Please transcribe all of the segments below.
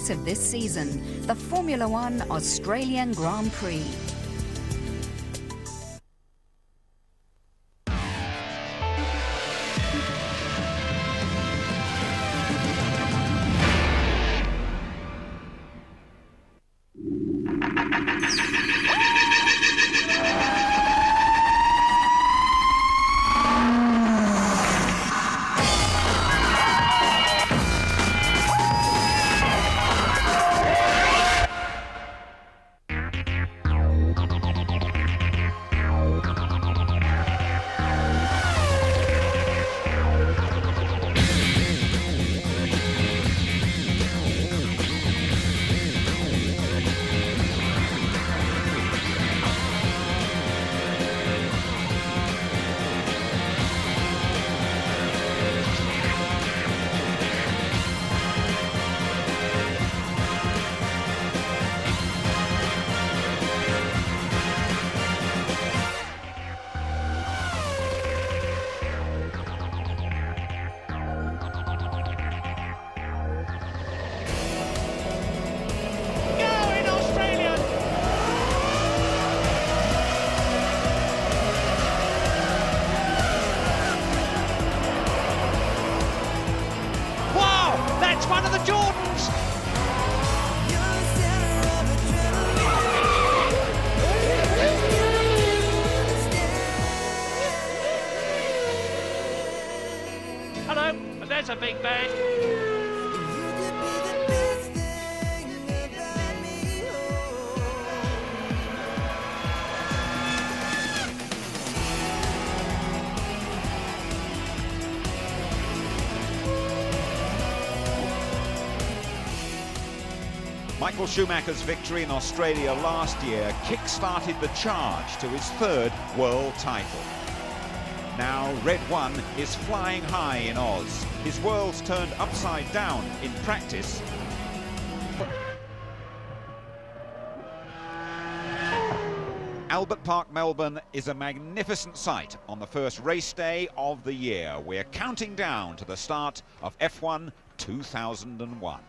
race of this season, the Formula One Australian Grand Prix. It's one of the Jordans. Hello, and there's a big bang. Michael Schumacher's victory in Australia last year kick-started the charge to his third world title. Now Red 1 is flying high in Oz. His world's turned upside down in practice. Albert Park, Melbourne is a magnificent sight on the first race day of the year. We're counting down to the start of F1 2001.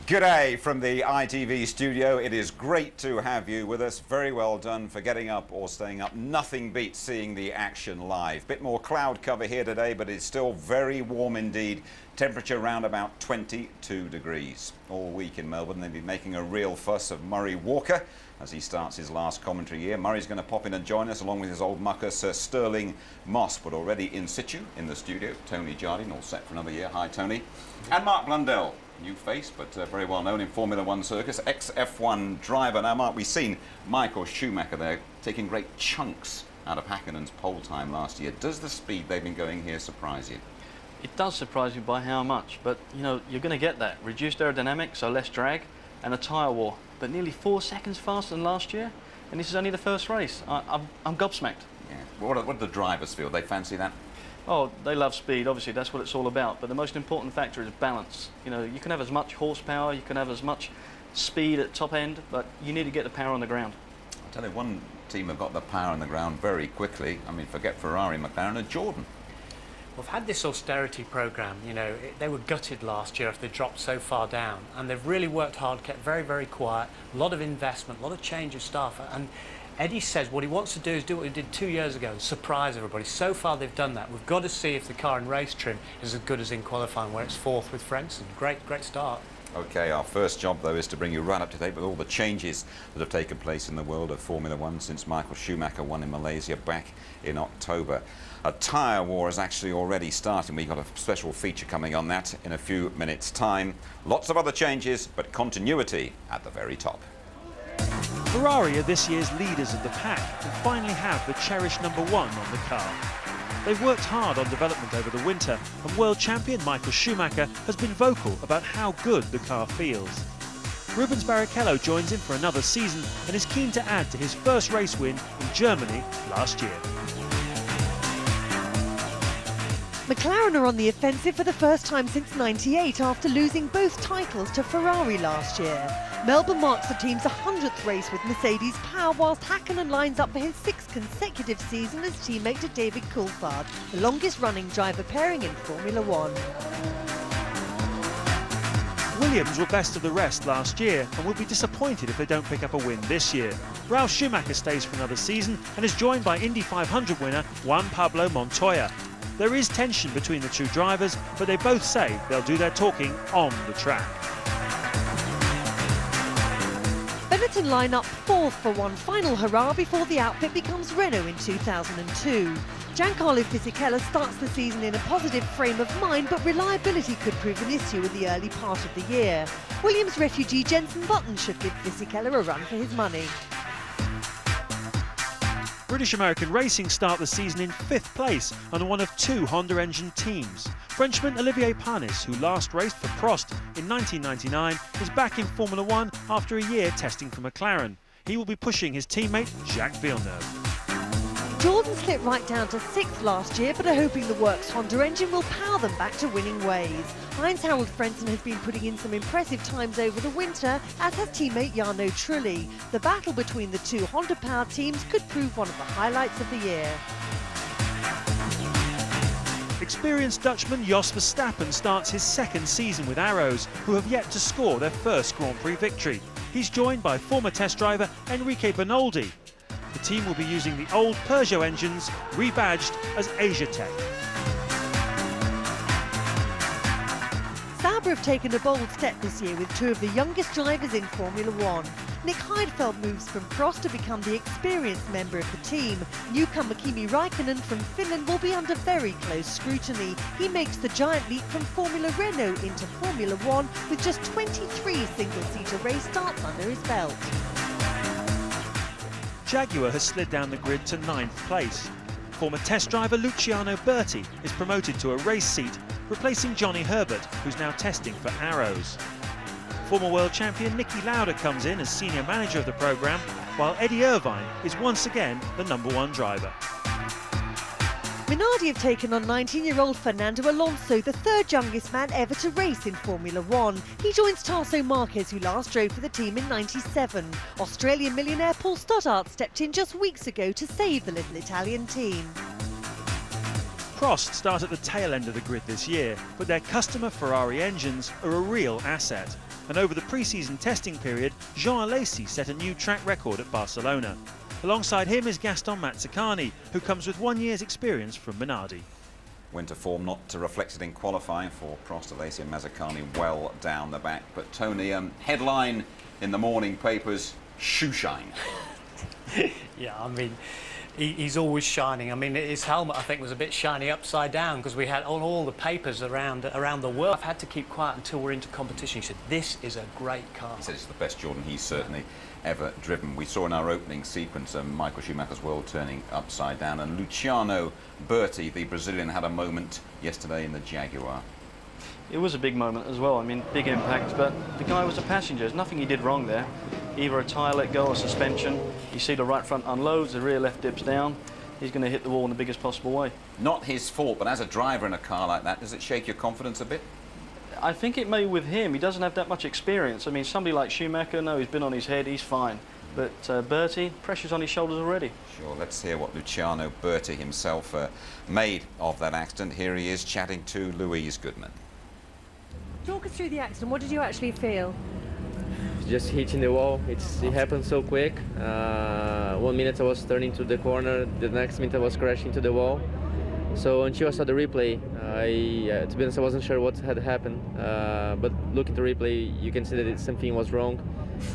G'day from the ITV studio. It is great to have you with us. Very well done for getting up or staying up. Nothing beats seeing the action live. Bit more cloud cover here today, but it's still very warm indeed. Temperature around about 22 degrees. All week in Melbourne they've been making a real fuss of Murray Walker as he starts his last commentary year. Murray's going to pop in and join us along with his old mucker Sir Sterling Moss, but already in situ in the studio. Tony Jardine, all set for another year. Hi Tony. And Mark Blundell. New face, but very well known in Formula One circus, ex-F1 driver. Now, Mark, we've seen Michael Schumacher there taking great chunks out of Häkkönen's pole time last year. Does the speed they've been going here surprise you? It does surprise me by how much, but you know, you're going to get that. Reduced aerodynamics, so less drag, and a tyre war, but nearly 4 seconds faster than last year, and this is only the first race. I'm gobsmacked. Yeah. What do the drivers feel? They fancy that? Oh, they love speed, obviously, that's what it's all about. But the most important factor is balance. You know, you can have as much horsepower, you can have as much speed at top end, but you need to get the power on the ground. I'll tell you, one team have got the power on the ground very quickly. I mean, forget Ferrari, McLaren and Jordan. We've had this austerity programme, you know, they were gutted last year after they dropped so far down, and they've really worked hard, kept very, very quiet, a lot of investment, a lot of change of staff, and Eddie says what he wants to do is do what he did 2 years ago and surprise everybody. So far they've done that. We've got to see if the car in race trim is as good as in qualifying, where it's fourth with Frentzen. Great start. OK, our first job, though, is to bring you right up to date with all the changes that have taken place in the world of Formula One since Michael Schumacher won in Malaysia back in October. A tyre war is actually already starting. We've got a special feature coming on that in a few minutes' time. Lots of other changes, but continuity at the very top. Ferrari are this year's leaders of the pack and finally have the cherished #1 on the car. They've worked hard on development over the winter, and world champion Michael Schumacher has been vocal about how good the car feels. Rubens Barrichello joins in for another season and is keen to add to his first race win in Germany last year. McLaren are on the offensive for the first time since '98 after losing both titles to Ferrari last year. Melbourne marks the team's 100th race with Mercedes power, whilst Häkkinen lines up for his 6th consecutive season as teammate to David Coulthard, the longest running driver pairing in Formula One. Williams were best of the rest last year and will be disappointed if they don't pick up a win this year. Ralf Schumacher stays for another season and is joined by Indy 500 winner Juan Pablo Montoya. There is tension between the two drivers, but they both say they'll do their talking on the track. Benetton line up fourth for one final hurrah before the outfit becomes Renault in 2002. Giancarlo Fisichella starts the season in a positive frame of mind, but reliability could prove an issue in the early part of the year. Williams refugee Jenson Button should give Fisichella a run for his money. British American Racing start the season in 5th place under one of 2 Honda engine teams. Frenchman Olivier Panis, who last raced for Prost in 1999, is back in Formula 1 after a year testing for McLaren. He will be pushing his teammate Jacques Villeneuve. Jordan slipped right down to 6th last year, but are hoping the works Honda engine will power them back to winning ways. Heinz-Harald Frentzen has been putting in some impressive times over the winter, as has teammate Jarno Trulli. The battle between the two Honda-powered teams could prove one of the highlights of the year. Experienced Dutchman Jos Verstappen starts his 2nd season with Arrows, who have yet to score their first Grand Prix victory. He's joined by former test driver Enrique Bernoldi. The team will be using the old Peugeot engines, rebadged as Asiatech. Sauber have taken a bold step this year with 2 of the youngest drivers in Formula 1. Nick Heidfeld moves from Prost to become the experienced member of the team. Newcomer Kimi Raikkonen from Finland will be under very close scrutiny. He makes the giant leap from Formula Renault into Formula 1 with just 23 single-seater race starts under his belt. Jaguar has slid down the grid to 9th place. Former test driver Luciano Berti is promoted to a race seat, replacing Johnny Herbert, who's now testing for Arrows. Former world champion Niki Lauda comes in as senior manager of the programme, while Eddie Irvine is once again the #1 driver. Minardi have taken on 19-year-old Fernando Alonso, the 3rd youngest man ever to race in Formula 1. He joins Tarso Marquez, who last drove for the team in '97. Australian millionaire Paul Stoddart stepped in just weeks ago to save the little Italian team. Prost start at the tail end of the grid this year, but their customer Ferrari engines are a real asset. And over the pre-season testing period, Jean Alesi set a new track record at Barcelona. Alongside him is Gaston Mazzacani, who comes with 1 year's experience from Minardi. Winter form not reflected in qualifying for Prost, Alesi and Mazzacani well down the back. But Tony, headline in the morning papers, shoe shine. Yeah, I mean, he's always shining. I mean, his helmet, I think, was a bit shiny upside down because we had all the papers around the world. I've had to keep quiet until we're into competition. He said, this is a great car. He said it's the best Jordan he's certainly ever driven. We saw in our opening sequence Michael Schumacher's world turning upside down, and Luciano Berti, the Brazilian, had a moment yesterday in the Jaguar. It was a big moment as well. I mean, big impact, but the guy was a passenger. There's nothing he did wrong there. Either a tyre let go or suspension. You see the right front unloads, the rear left dips down. He's going to hit the wall in the biggest possible way. Not his fault, but as a driver in a car like that, does it shake your confidence a bit? I think it may with him. He doesn't have that much experience. I mean, somebody like Schumacher, no, he's been on his head, he's fine. But Berti, pressure's on his shoulders already. Sure, let's hear what Luciano Berti himself made of that accident. Here he is chatting to Louise Goodman. Talk us through the accident. What did you actually feel? Just hitting the wall. It happened so quick. 1 minute I was turning to the corner, the next minute I was crashing to the wall. So until I saw the replay, to be honest, I wasn't sure what had happened. But looking at the replay, you can see that something was wrong.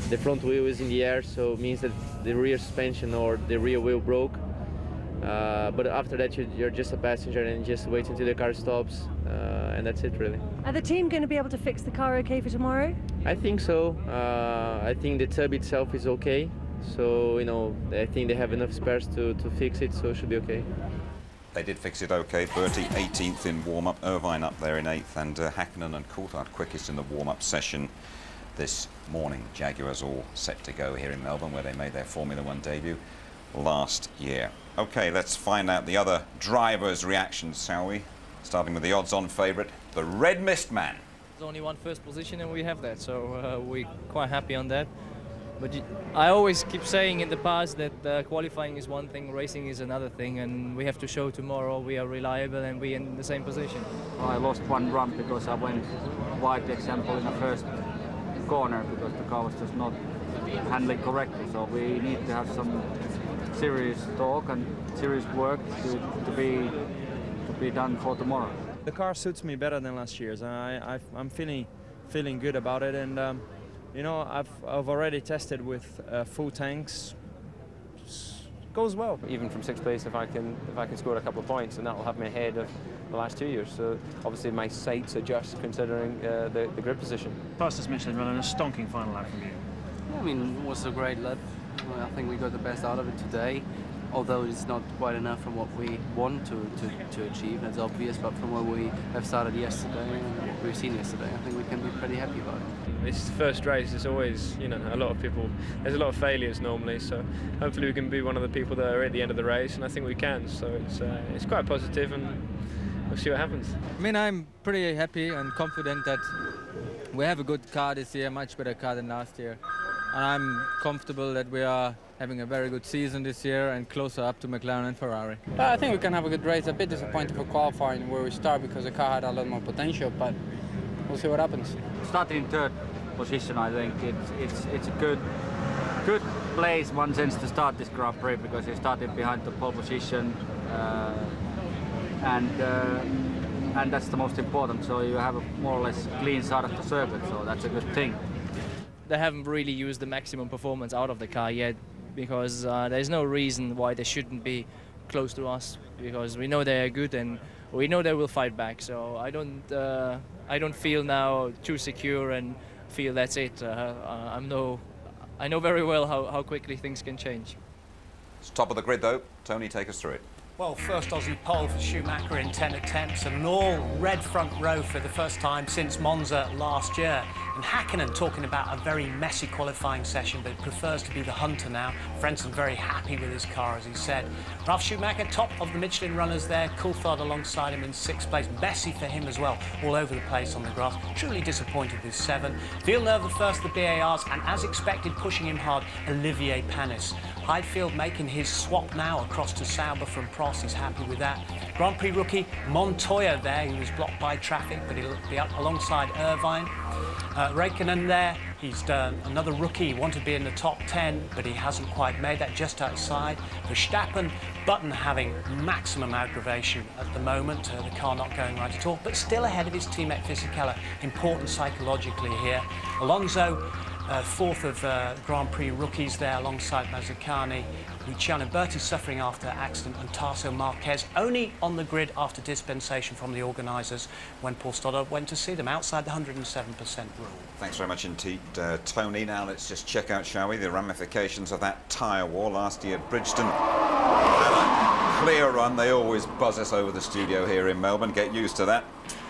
The front wheel is in the air, so it means that the rear suspension or the rear wheel broke. But after that, you're just a passenger and just wait until the car stops, and that's it, really. Are the team going to be able to fix the car okay for tomorrow? I think so. I think the tub itself is okay. So, you know, I think they have enough spares to fix it, so it should be okay. They did fix it okay. Berti 18th in warm-up, Irvine up there in 8th, and Hakkinen and Coulthard quickest in the warm-up session this morning. Jaguars all set to go here in Melbourne, where they made their Formula 1 debut last year. OK, let's find out the other drivers' reactions, shall we? Starting with the odds-on favourite, the Red Mist Man. There's only one first position and we have that, so we're quite happy on that. But I always keep saying in the past that qualifying is one thing, racing is another thing, and we have to show tomorrow we are reliable and we're in the same position. I lost one run because I went wide, example, in the corner because the car was just not handling correctly. So we need to have some serious talk and serious work to be done for tomorrow. The car suits me better than last year's. I'm feeling good about it, and you know, I've already tested with full tanks. Goes well. Even from 6th place, if I can score a couple of points, and that will have me ahead of the last 2 years. So obviously my sights adjust considering the grid position. Fastest Michelin run and a stonking final lap from you. I mean, it was a great lap. I think we got the best out of it today, although it's not quite enough from what we want to achieve, that's obvious, but from what we have started yesterday and what we've seen yesterday, I think we can be pretty happy about it. This is the first race. It's always, you know, a lot of people, there's a lot of failures normally, so hopefully we can be one of the people that are at the end of the race, and I think we can, so it's quite positive, and we'll see what happens. I mean, I'm pretty happy and confident that we have a good car this year, much better car than last year. And I'm comfortable that we are having a very good season this year and closer up to McLaren and Ferrari. I think we can have a good race. A bit disappointed for qualifying where we start because the car had a lot more potential, but we'll see what happens. Starting in 3rd position, I think it's a good place one sense to start this Grand Prix because you started behind the pole position and that's the most important. So you have a more or less clean start of the circuit, so that's a good thing. They haven't really used the maximum performance out of the car yet because there's no reason why they shouldn't be close to us because we know they are good and we know they will fight back. So I don't feel now too secure and feel that's it. I know very well how quickly things can change. It's top of the grid though. Tony, take us through it. Well, first Aussie pole for Schumacher in 10 attempts, and an all-red front row for the first time since Monza last year. And Hakkinen talking about a very messy qualifying session, but prefers to be the hunter now. Frentzen very happy with his car, as he said. Ralf Schumacher, top of the Michelin runners there. Coulthard alongside him in 6th place. Messy for him as well, all over the place on the grass. Truly disappointed with 7. Villeneuve the first of the BARs, and as expected, pushing him hard, Olivier Panis. Highfield making his swap now across to Sauber from Prost. He's happy with that. Grand Prix rookie Montoya there, he was blocked by traffic, but he'll be up alongside Irvine. Räikkönen there, he's done another rookie. He wanted to be in the top 10, but he hasn't quite made that, just outside. Verstappen, Button having maximum aggravation at the moment. The car not going right at all, but still ahead of his teammate Fisichella. Important psychologically here. Alonso, 4th of Grand Prix rookies there alongside Mazzucani. Luciano Berti suffering after accident, and Tasso Marquez only on the grid after dispensation from the organisers when Paul Stoddard went to see them outside the 107% rule. Thanks very much indeed, Tony. Now let's just check out, shall we, the ramifications of that tyre war last year at Bridgestone. And a clear run. They always buzz us over the studio here in Melbourne. Get used to that.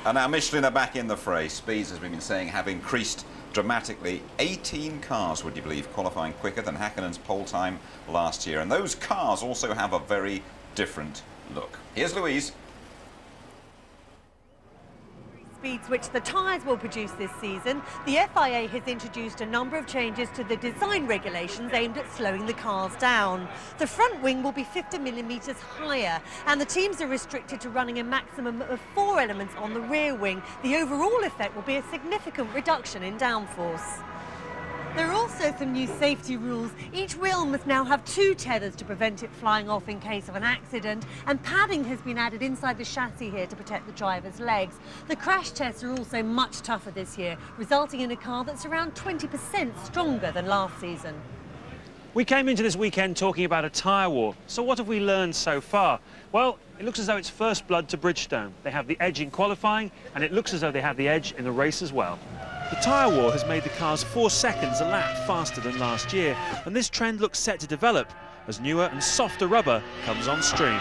And now Michelin are back in the fray. Speeds, as we've been saying, have increased dramatically. 18 cars, would you believe, qualifying quicker than Häkkinen's pole time last year. And those cars also have a very different look. Here's Louise. Speeds which the tyres will produce this season, the FIA has introduced a number of changes to the design regulations aimed at slowing the cars down. The front wing will be 50 millimetres higher, and the teams are restricted to running a maximum of 4 elements on the rear wing. The overall effect will be a significant reduction in downforce. There are also some new safety rules. Each wheel must now have 2 tethers to prevent it flying off in case of an accident, and padding has been added inside the chassis here to protect the driver's legs. The crash tests are also much tougher this year, resulting in a car that's around 20% stronger than last season. We came into this weekend talking about a tyre war. So what have we learned so far? Well, it looks as though it's first blood to Bridgestone. They have the edge in qualifying, and it looks as though they have the edge in the race as well. The tyre war has made the cars 4 seconds a lap faster than last year, and this trend looks set to develop as newer and softer rubber comes on stream.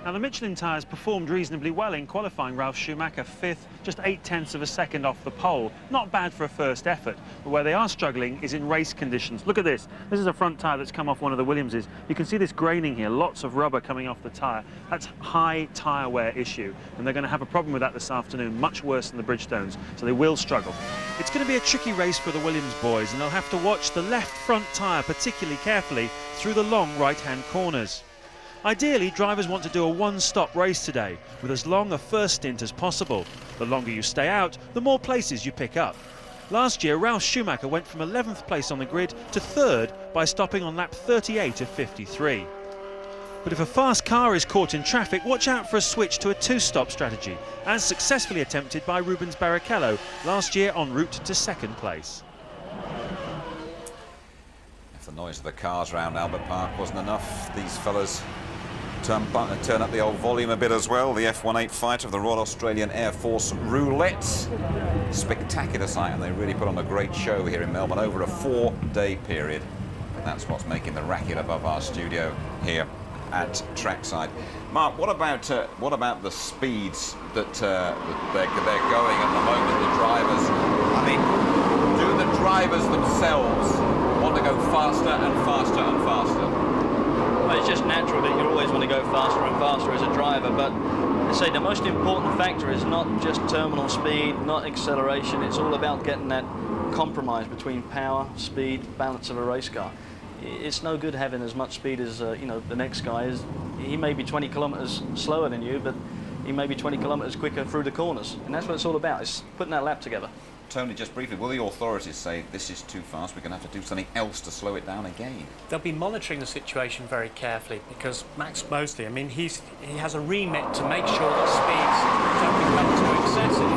Now, the Michelin tyres performed reasonably well in qualifying. Ralf Schumacher 5th, just 0.8 of a second off the pole. Not bad for a first effort, but where they are struggling is in race conditions. Look at this. This is a front tyre that's come off one of the Williamses. You can see this graining here, lots of rubber coming off the tyre. That's high tyre wear issue, and they're going to have a problem with that this afternoon, much worse than the Bridgestones, so they will struggle. It's going to be a tricky race for the Williams boys, and they'll have to watch the left front tyre particularly carefully through the long right-hand corners. Ideally, drivers want to do a one-stop race today, with as long a first stint as possible. The longer you stay out, the more places you pick up. Last year, Ralf Schumacher went from 11th place on the grid to 3rd by stopping on lap 38 of 53. But if a fast car is caught in traffic, watch out for a switch to a two-stop strategy, as successfully attempted by Rubens Barrichello last year en route to 2nd place. If the noise of the cars around Albert Park wasn't enough, these fellas turn up the old volume a bit as well. The F-18 fighter of the Royal Australian Air Force Roulette. Spectacular sight, and they really put on a great show here in Melbourne over a 4-day period. And that's what's making the racket above our studio here at trackside. Mark, what about the speeds that they're going at the moment? The drivers, I mean, do the drivers themselves want to go faster and faster and faster? Well, it's just natural that you always want to go faster and faster as a driver, but I say the most important factor is not just terminal speed, not acceleration. It's all about getting that compromise between power, speed, balance of a race car. It's no good having as much speed as you know, the next guy is. He may be 20 kilometres slower than you, but he may be 20 kilometres quicker through the corners, and that's what it's all about. It's putting that lap together. Tony, just briefly, will the authorities say this is too fast, we're going to have to do something else to slow it down again? They'll be monitoring the situation very carefully, because Max Mosley, I mean, he has a remit to make sure that speeds don't become too excessive.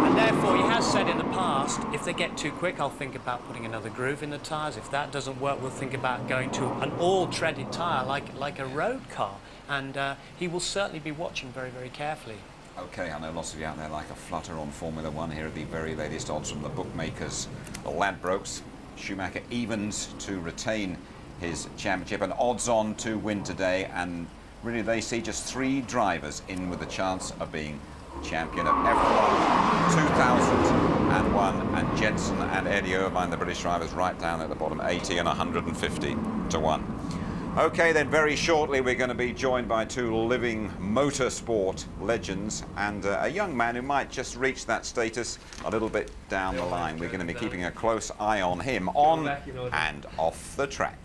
And therefore, he has said in the past, if they get too quick, I'll think about putting another groove in the tyres. If that doesn't work, we'll think about going to an all-treaded tyre, like a road car. And he will certainly be watching very, very carefully. OK, I know lots of you out there like a flutter on Formula 1. Here are the very latest odds from the bookmakers. The Ladbrokes, Schumacher evens to retain his championship and odds on to win today. And really, they see just 3 drivers in with a chance of being champion of F1 2001, and Jensen and Eddie Irvine, the British drivers, right down at the bottom, 80 and 150 to 1. OK, then very shortly we're going to be joined by 2 living motorsport legends and a young man who might just reach that status a little bit down the line. We're going to be keeping a close eye on him on and off the track.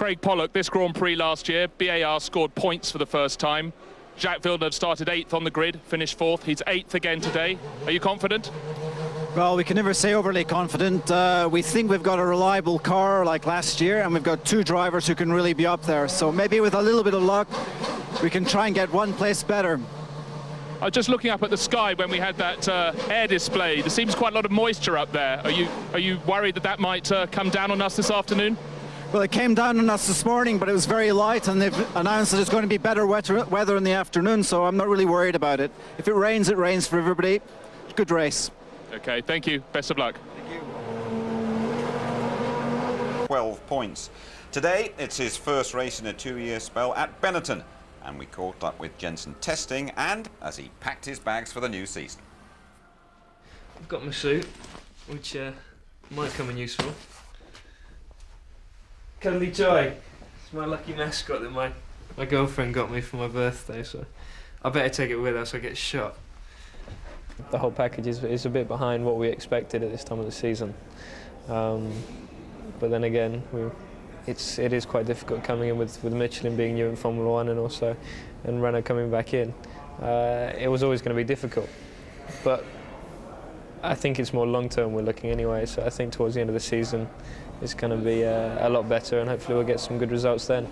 Craig Pollock, this Grand Prix last year, BAR scored points for the first time. Jacques Villeneuve started 8th on the grid, finished 4th. He's 8th again today. Are you confident? Well, we can never say overly confident. We think we've got a reliable car like last year, and we've got 2 drivers who can really be up there. So maybe with a little bit of luck, we can try and get 1 place better. I was just looking up at the sky when we had that air display. There seems quite a lot of moisture up there. Are you worried that that might come down on us this afternoon? Well, it came down on us this morning, but it was very light, and they've announced that it's going to be better weather in the afternoon, so I'm not really worried about it. If it rains for everybody. Good race. Okay, thank you. Best of luck. Thank you. 12 points. Today, it's his first race in a 2-year spell at Benetton, and we caught up with Jensen testing and as he packed his bags for the new season. I've got my suit, which might come in useful. Cuddly Toy. It's my lucky mascot that my girlfriend got me for my birthday, so I better take it with us or get shot. The whole package is a bit behind what we expected at this time of the season. But then again, it is quite difficult coming in with Michelin being new in Formula 1 and Renault coming back in. It was always going to be difficult. But I think it's more long-term we're looking anyway, so I think towards the end of the season it's going to be a lot better, and hopefully we'll get some good results then.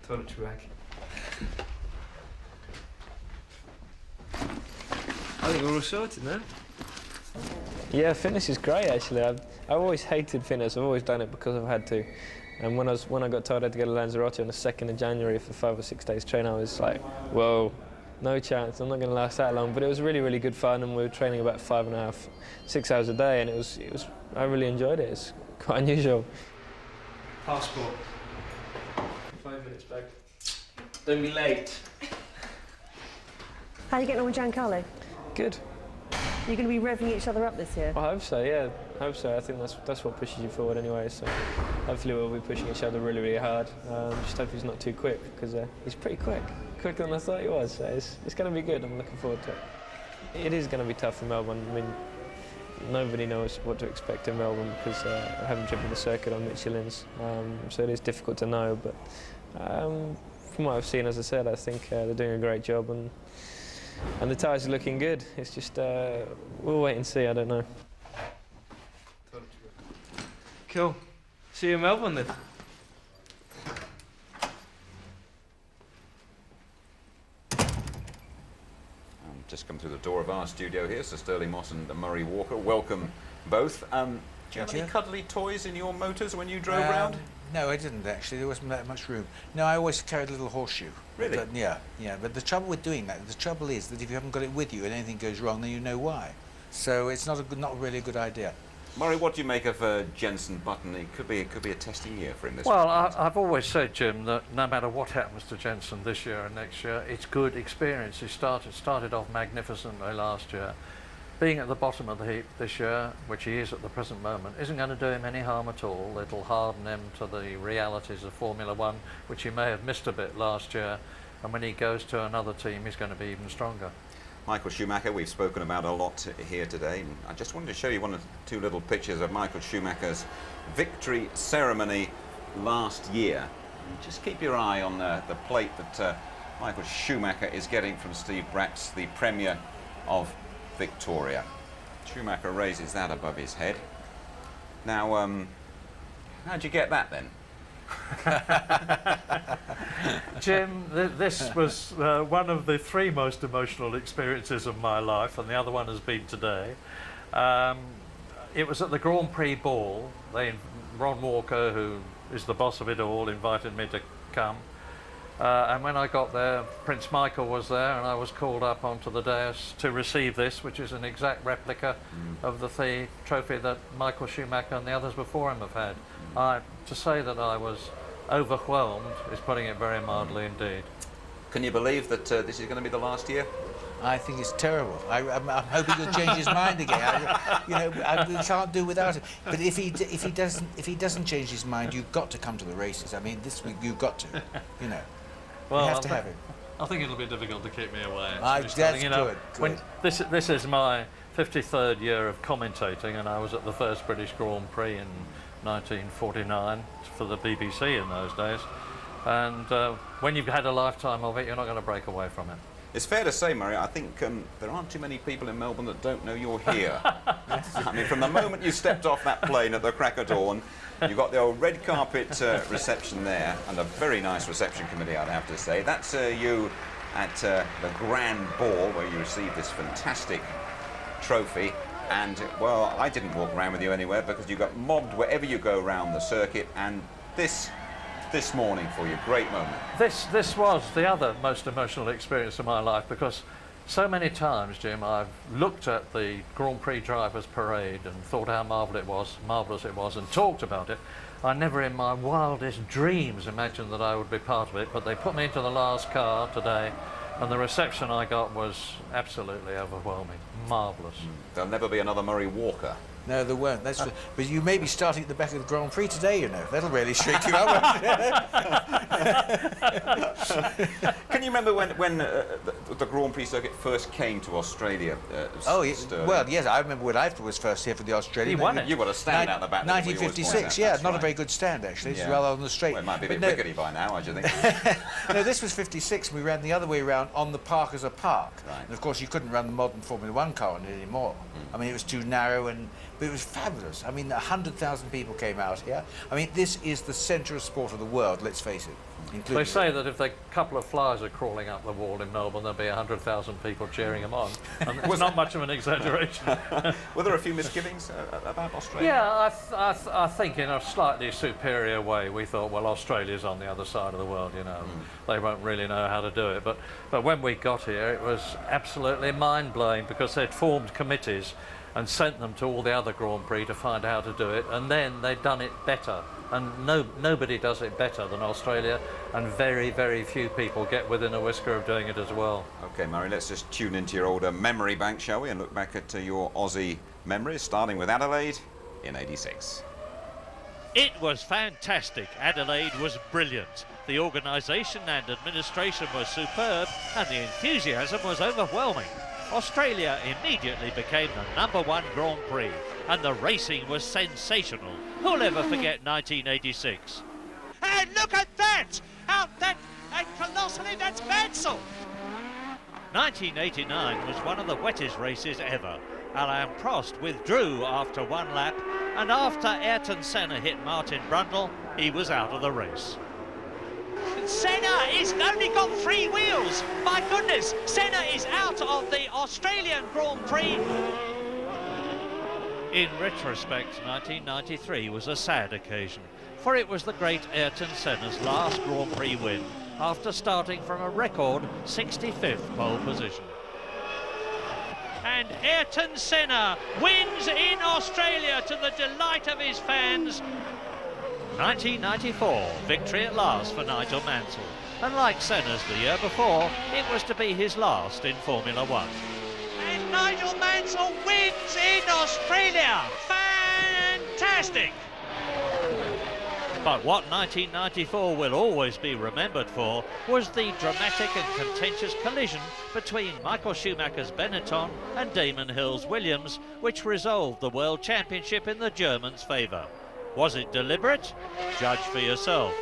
Toiletry bag. I think we're all sorted now. Yeah, fitness is great actually. I've always hated fitness. I've always done it because I've had to. And when I got told I had to go to Lanzarote on the 2nd of January for 5 or 6 days training, I was like, whoa, no chance. I'm not going to last that long. But it was really, really good fun, and we were training about 5.5, 6 hours a day, and it was. I really enjoyed it. It's quite unusual. Passport. 5 minutes back. Don't be late. How are you getting on with Giancarlo? Good. You're going to be revving each other up this year? I hope so, yeah. I hope so. I think that's what pushes you forward anyway. So hopefully we'll be pushing each other really, really hard. Just hope he's not too quick, because he's pretty quick. Quicker than I thought he was. So it's going to be good. I'm looking forward to it. It is going to be tough in Melbourne. I mean, nobody knows what to expect in Melbourne because I haven't driven the circuit on Michelin's. So it is difficult to know. But from what I've seen, as I said, I think they're doing a great job, and the tyres are looking good. It's just, we'll wait and see, I don't know. Cool. See you in Melbourne then. Just come through the door of our studio here, Sir Sterling Moss and Murray Walker. Welcome both. Do you have any cuddly toys in your motors when you drove round? No, I didn't actually. There wasn't that much room. No, I always carried a little horseshoe. Really? But, yeah. But the trouble with doing that, the trouble is that if you haven't got it with you and anything goes wrong, then you know why. So it's not really a good idea. Murray, what do you make of Jensen Button? It could be a testing year for him this Well, I've always said, Jim, that no matter what happens to Jensen this year and next year, it's good experience. He started off magnificently last year. Being at the bottom of the heap this year, which he is at the present moment, isn't going to do him any harm at all. It'll harden him to the realities of Formula 1, which he may have missed a bit last year. And when he goes to another team, he's going to be even stronger. Michael Schumacher, we've spoken about a lot here today. I just wanted to show you one or two little pictures of Michael Schumacher's victory ceremony last year. Just keep your eye on the plate that Michael Schumacher is getting from Steve Bratz, the Premier of Victoria. Schumacher raises that above his head. Now, how'd you get that then? Jim, this was one of the 3 most emotional experiences of my life, and the other one has been today. It was at the Grand Prix ball. Ron Walker, who is the boss of it all, invited me to come. And when I got there, Prince Michael was there, and I was called up onto the dais to receive this, which is an exact replica of the trophy that Michael Schumacher and the others before him have had. To say that I was overwhelmed is putting it very mildly indeed. Can you believe that this is going to be the last year? I think it's terrible. I'm hoping he'll change his mind again. I can't do without it. But if he doesn't change his mind, you've got to come to the races. I mean, this week you've got to. Well, you have to have it. I think it'll be difficult to keep me away. That's good. When this is my 53rd year of commentating, and I was at the first British Grand Prix in 1949 for the BBC in those days. And when you've had a lifetime of it, you're not going to break away from it. It's fair to say, Murray, I think there aren't too many people in Melbourne that don't know you're here. I mean, from the moment you stepped off that plane at the crack of dawn, you got the old red carpet reception there, and a very nice reception committee, I'd have to say. That's you at the grand ball where you received this fantastic trophy. And, well, I didn't walk around with you anywhere because you got mobbed wherever you go around the circuit, and this morning for you, great moment. This was the other most emotional experience of my life, because so many times, Jim, I've looked at the Grand Prix drivers' parade and thought how marvellous it was, and talked about it. I never in my wildest dreams imagined that I would be part of it, but they put me into the last car today, and the reception I got was absolutely overwhelming. Marvellous. There'll never be another Murray Walker. No, there won't. That's but you may be starting at the back of the Grand Prix today, you know. That'll really shake you up. Can you remember when the Grand Prix circuit first came to Australia? Well, yes, I remember when I was first here for the Australian. You won it. You got a stand out the back. 1956, yeah, not a very good stand, actually. It's rather on the straight. Well, it might be a bit rickety by now, I think. No, this was 56, and we ran the other way around on the park as a park. Right. And of course, you couldn't run the modern Formula 1 car on it anymore. I mean, it was too narrow, but it was fabulous. I mean, 100,000 people came out here. I mean, this is the centre of sport of the world, let's face it. They say that if a couple of flies are crawling up the wall in Melbourne, there'll be 100,000 people cheering them on. And it's not much of an exaggeration. Were there a few misgivings about Australia? Yeah, I think in a slightly superior way. We thought, well, Australia's on the other side of the world, you know. They won't really know how to do it. But when we got here, it was absolutely mind-blowing, because they'd formed committees and sent them to all the other Grand Prix to find out how to do it, and then they'd done it better. And nobody does it better than Australia, and very, very few people get within a whisker of doing it as well. OK, Murray, let's just tune into your older memory bank, shall we, and look back at your Aussie memories, starting with Adelaide in '86. It was fantastic. Adelaide was brilliant. The organisation and administration was superb, and the enthusiasm was overwhelming. Australia immediately became the #1 Grand Prix, and the racing was sensational. Who'll ever forget 1986? And look at that! And colossally, that's Mansell! 1989 was one of the wettest races ever. Alain Prost withdrew after one lap, and after Ayrton Senna hit Martin Brundle, he was out of the race. Senna has only got 3 wheels. My goodness, Senna is out of the Australian Grand Prix. In retrospect, 1993 was a sad occasion, for it was the great Ayrton Senna's last Grand Prix win, after starting from a record 65th pole position. And Ayrton Senna wins in Australia to the delight of his fans. 1994, victory at last for Nigel Mansell. And like Senna's the year before, it was to be his last in Formula 1. And Nigel Mansell wins in Australia! Fantastic! But what 1994 will always be remembered for was the dramatic and contentious collision between Michael Schumacher's Benetton and Damon Hill's Williams, which resolved the World Championship in the Germans' favour. Was it deliberate? Judge for yourself.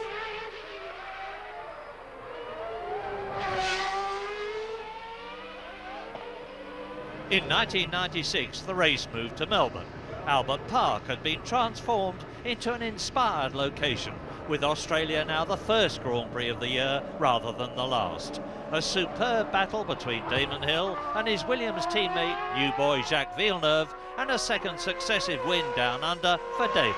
In 1996, the race moved to Melbourne. Albert Park had been transformed into an inspired location, with Australia now the first Grand Prix of the year rather than the last. A superb battle between Damon Hill and his Williams teammate, new boy Jacques Villeneuve, and a second successive win down under for Damon.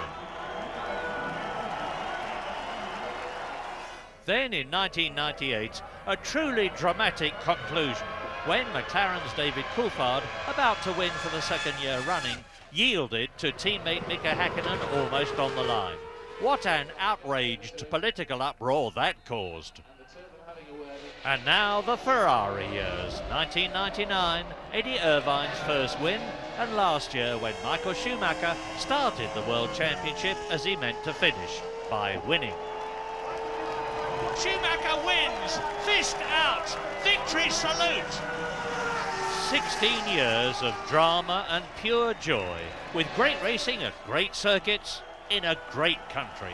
Then in 1998, a truly dramatic conclusion, when McLaren's David Coulthard, about to win for the second year running, yielded to teammate Mika Häkkinen almost on the line. What an outraged political uproar that caused. And now the Ferrari years, 1999, Eddie Irvine's first win, and last year when Michael Schumacher started the World Championship as he meant to finish, by winning. Schumacher wins, fist out, victory salute. 16 years of drama and pure joy, with great racing at great circuits, in a great country.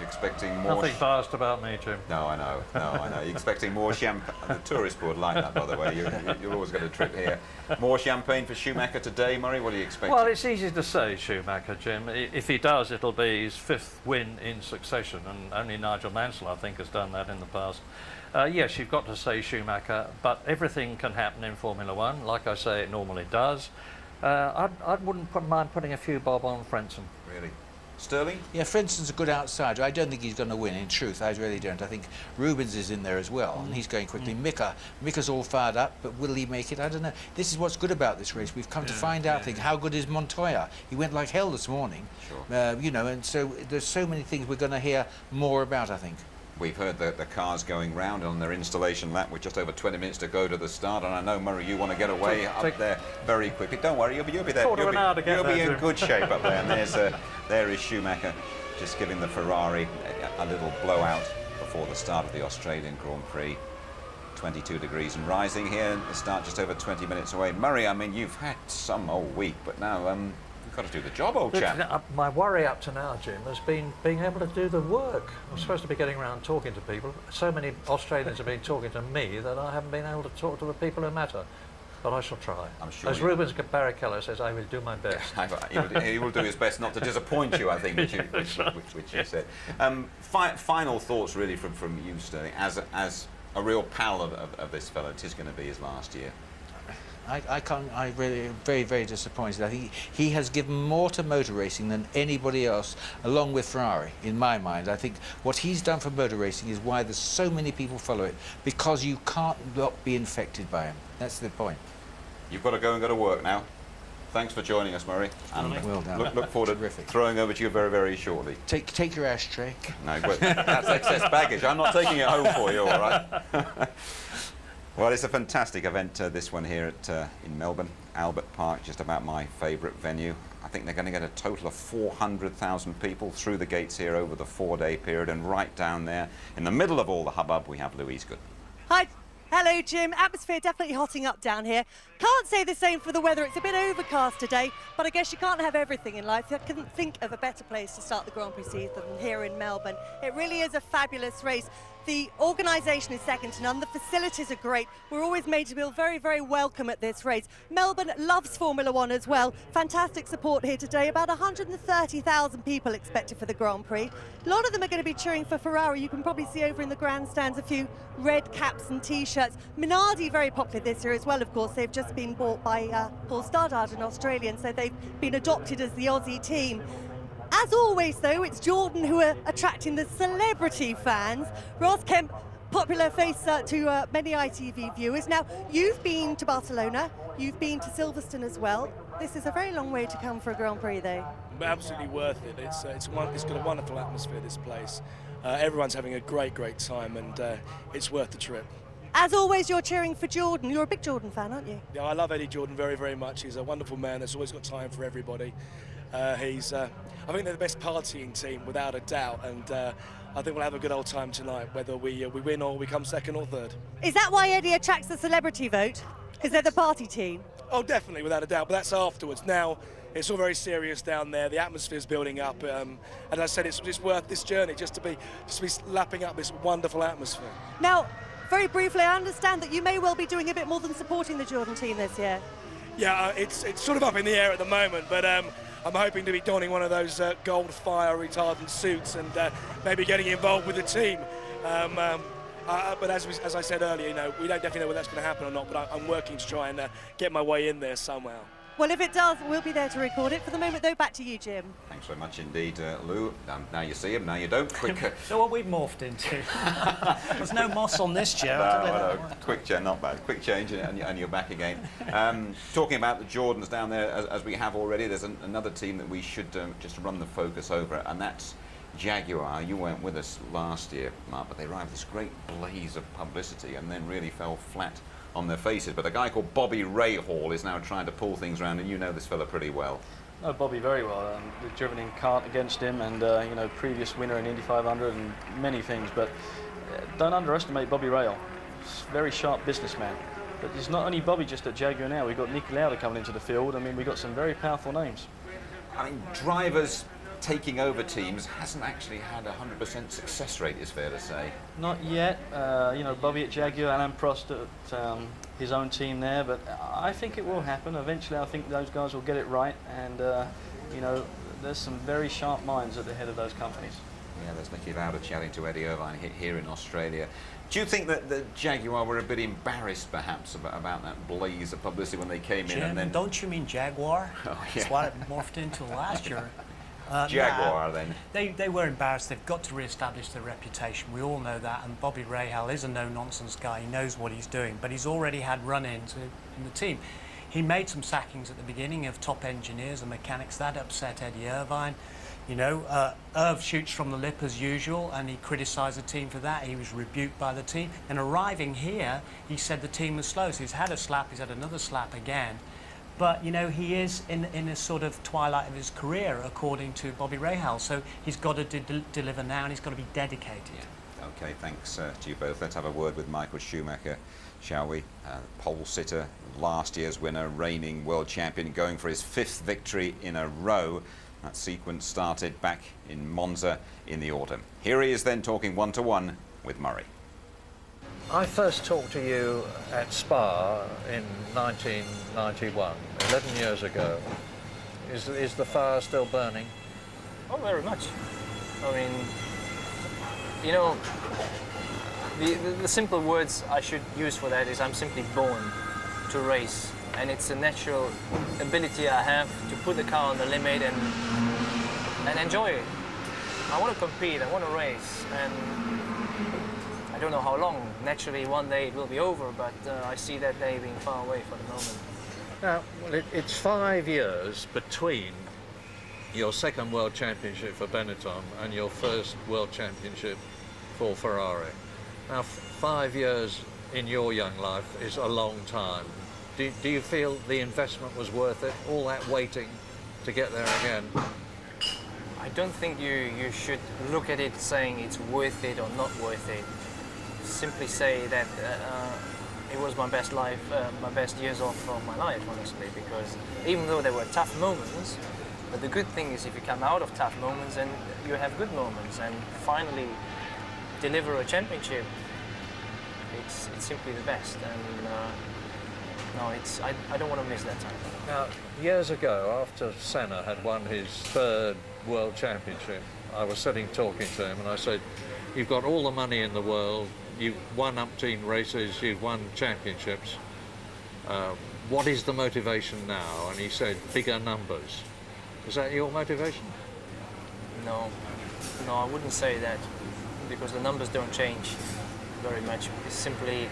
Expecting more. Nothing biased about me, Jim. No, I know. No, I know. You're expecting more champagne. The tourist board like that, by the way. You're always got a trip here. More champagne for Schumacher today, Murray. What are you expecting? Well, it's easy to say Schumacher, Jim. If he does, it'll be his 5th win in succession, and only Nigel Mansell, I think, has done that in the past. Yes, you've got to say Schumacher, but everything can happen in Formula One. Like I say, it normally does. I wouldn't mind putting a few bob on Frentzen. Really? Sterling? Yeah, Frenson's a good outsider. I don't think he's going to win, in truth. I really don't. I think Rubens is in there as well, and he's going quickly. Mika's all fired up, but will he make it? I don't know. This is what's good about this race. We've come to find out things. How good is Montoya? He went like hell this morning. Sure. You know, and so there's so many things we're going to hear more about, I think. We've heard the cars going round on their installation lap with just over 20 minutes to go to the start, and I know, Murray, you want to get away up there very quickly. Don't worry, you'll be there. You'll be in good shape up there. And there is Schumacher just giving the Ferrari a little blowout before the start of the Australian Grand Prix. 22 degrees and rising here. The start just over 20 minutes away. Murray, I mean, you've had some old week, but now you've got to do the job, old chap. My worry up to now, Jim, has been being able to do the work. I'm supposed to be getting around talking to people. So many Australians have been talking to me that I haven't been able to talk to the people who matter. But I shall try. I'm sure. As Rubens Barrichello says, I will do my best. He will do his best not to disappoint you, I think, which you said. Final thoughts, really, from you, Sterling, as a real pal of this fellow. It is going to be his last year. I really am very, very disappointed. I think he has given more to motor racing than anybody else, along with Ferrari, in my mind. I think what he's done for motor racing is why there's so many people follow it, because you can't not be infected by him. That's the point. You've got to go and go to work now. Thanks for joining us, Murray. And well done. Look forward to throwing over to you very, very shortly. Take your ashtray. No, but that's excess baggage. I'm not taking it home for you, all right? Well, it's a fantastic event, this one here in Melbourne. Albert Park, just about my favourite venue. I think they're going to get a total of 400,000 people through the gates here over the 4-day period, and right down there, in the middle of all the hubbub, we have Louise Good. Hi. Hello, Jim. Atmosphere definitely hotting up down here. Can't say the same for the weather. It's a bit overcast today, but I guess you can't have everything in life. I couldn't think of a better place to start the Grand Prix season than here in Melbourne. It really is a fabulous race. The organisation is second to none. The facilities are great. We're always made to feel very, very welcome at this race. Melbourne loves Formula One as well. Fantastic support here today. About 130,000 people expected for the Grand Prix. A lot of them are going to be cheering for Ferrari. You can probably see over in the grandstands a few red caps and T-shirts. Minardi very popular this year as well, of course. They've just been bought by Paul Stoddard, an Australian, so they've been adopted as the Aussie team. As always, though, it's Jordan who are attracting the celebrity fans. Ross Kemp, popular face to many ITV viewers. Now, you've been to Barcelona, you've been to Silverstone as well. This is a very long way to come for a Grand Prix, though. Absolutely worth it. It's got a wonderful atmosphere, this place. Everyone's having a great time, and it's worth the trip. As always, you're cheering for Jordan. You're a big Jordan fan, aren't you? Yeah, I love Eddie Jordan very, very much. He's a wonderful man that's always got time for everybody. I think they're the best partying team, without a doubt, and I think we'll have a good old time tonight, whether we win or we come second or third. Is that why Eddie attracts the celebrity vote? Because they're the party team? Oh, definitely, without a doubt, but that's afterwards. Now, it's all very serious down there. The atmosphere's building up, and as I said, it's just worth this journey just to be lapping up this wonderful atmosphere. Now, very briefly, I understand that you may well be doing a bit more than supporting the Jordan team this year. Yeah, it's sort of up in the air at the moment, but I'm hoping to be donning one of those gold fire retardant suits and maybe getting involved with the team. But as I said earlier, you know, we don't definitely know whether that's going to happen or not, but I'm working to try and get my way in there somehow. Well, if it does, we'll be there to record it. For the moment, though, back to you, Jim. Thanks very much indeed, Lou. Now you see him, now you don't. Quick. So what we've morphed into. There's no moss on this chair. No. Quick change, not bad. Quick change, and you're back again. Talking about the Jordans down there, as we have already, there's another team that we should just run the focus over, and that's Jaguar. You weren't with us last year, Mark, but they arrived with this great blaze of publicity and then really fell flat on their faces. But a guy called Bobby Rahal is now trying to pull things around, and you know this fella pretty well. No, Bobby very well. We've driven in kart against him, and you know, previous winner in Indy 500 and many things. But don't underestimate Bobby Rahal. He's a very sharp businessman. But it's not only Bobby just at Jaguar now. We've got Nick Lauda coming into the field. I mean, we've got some very powerful names. I mean, drivers taking over teams hasn't actually had a 100% success rate, it's fair to say. Not yet. You know, Bobby at Jaguar, Alan Prost at his own team there, but I think it will happen. Eventually, I think those guys will get it right, and you know, there's some very sharp minds at the head of those companies. Yeah, there's Nicky Lauda chatting to Eddie Irvine here in Australia. Do you think that the Jaguar were a bit embarrassed, perhaps, about that blaze of publicity when they came in? And then Don't you mean Jaguar? Oh, yeah. That's what it morphed into last year. Jaguar, nah, then. They were embarrassed. They've got to re-establish their reputation. We all know that. And Bobby Rahal is a no-nonsense guy. He knows what he's doing. But he's already had run-ins in the team. He made some sackings at the beginning of top engineers and mechanics. That upset Eddie Irvine. You know, Irv shoots from the lip as usual, and he criticised the team for that. He was rebuked by the team. And arriving here, he said the team was slow. So he's had a slap, he's had another slap again. But, you know, he is in a sort of twilight of his career, according to Bobby Rahal. So he's got to deliver now, and he's got to be dedicated. Yeah. OK, thanks to you both. Let's have a word with Michael Schumacher, shall we? Pole sitter, last year's winner, reigning world champion, going for his 5th victory in a row. That sequence started back in Monza in the autumn. Here he is then talking one-to-one with Murray. I first talked to you at Spa in 1991, 11 years ago. Is the fire still burning? Oh, very much. I mean, you know, the simple words I should use for that is I'm simply born to race. And it's a natural ability I have to put the car on the limit and enjoy it. I want to compete, I want to race, and I don't know how long. Naturally, one day it will be over, but I see that day being far away for the moment. Now, well, it's 5 years between your 2nd World Championship for Benetton and your 1st World Championship for Ferrari. Now, 5 years in your young life is a long time. Do you feel the investment was worth it, all that waiting to get there again? I don't think you should look at it saying it's worth it or not worth it. Simply say that it was my best life, my best years of my life, honestly, because even though there were tough moments, but the good thing is if you come out of tough moments and you have good moments and finally deliver a championship, it's simply the best. And no, I don't want to miss that time. Now, years ago, after Senna had won his 3rd World Championship, I was sitting talking to him and I said, you've got all the money in the world, you've won umpteen races, you've won championships. What is the motivation now? And he said, bigger numbers. Is that your motivation? No, I wouldn't say that, because the numbers don't change very much. It's simply,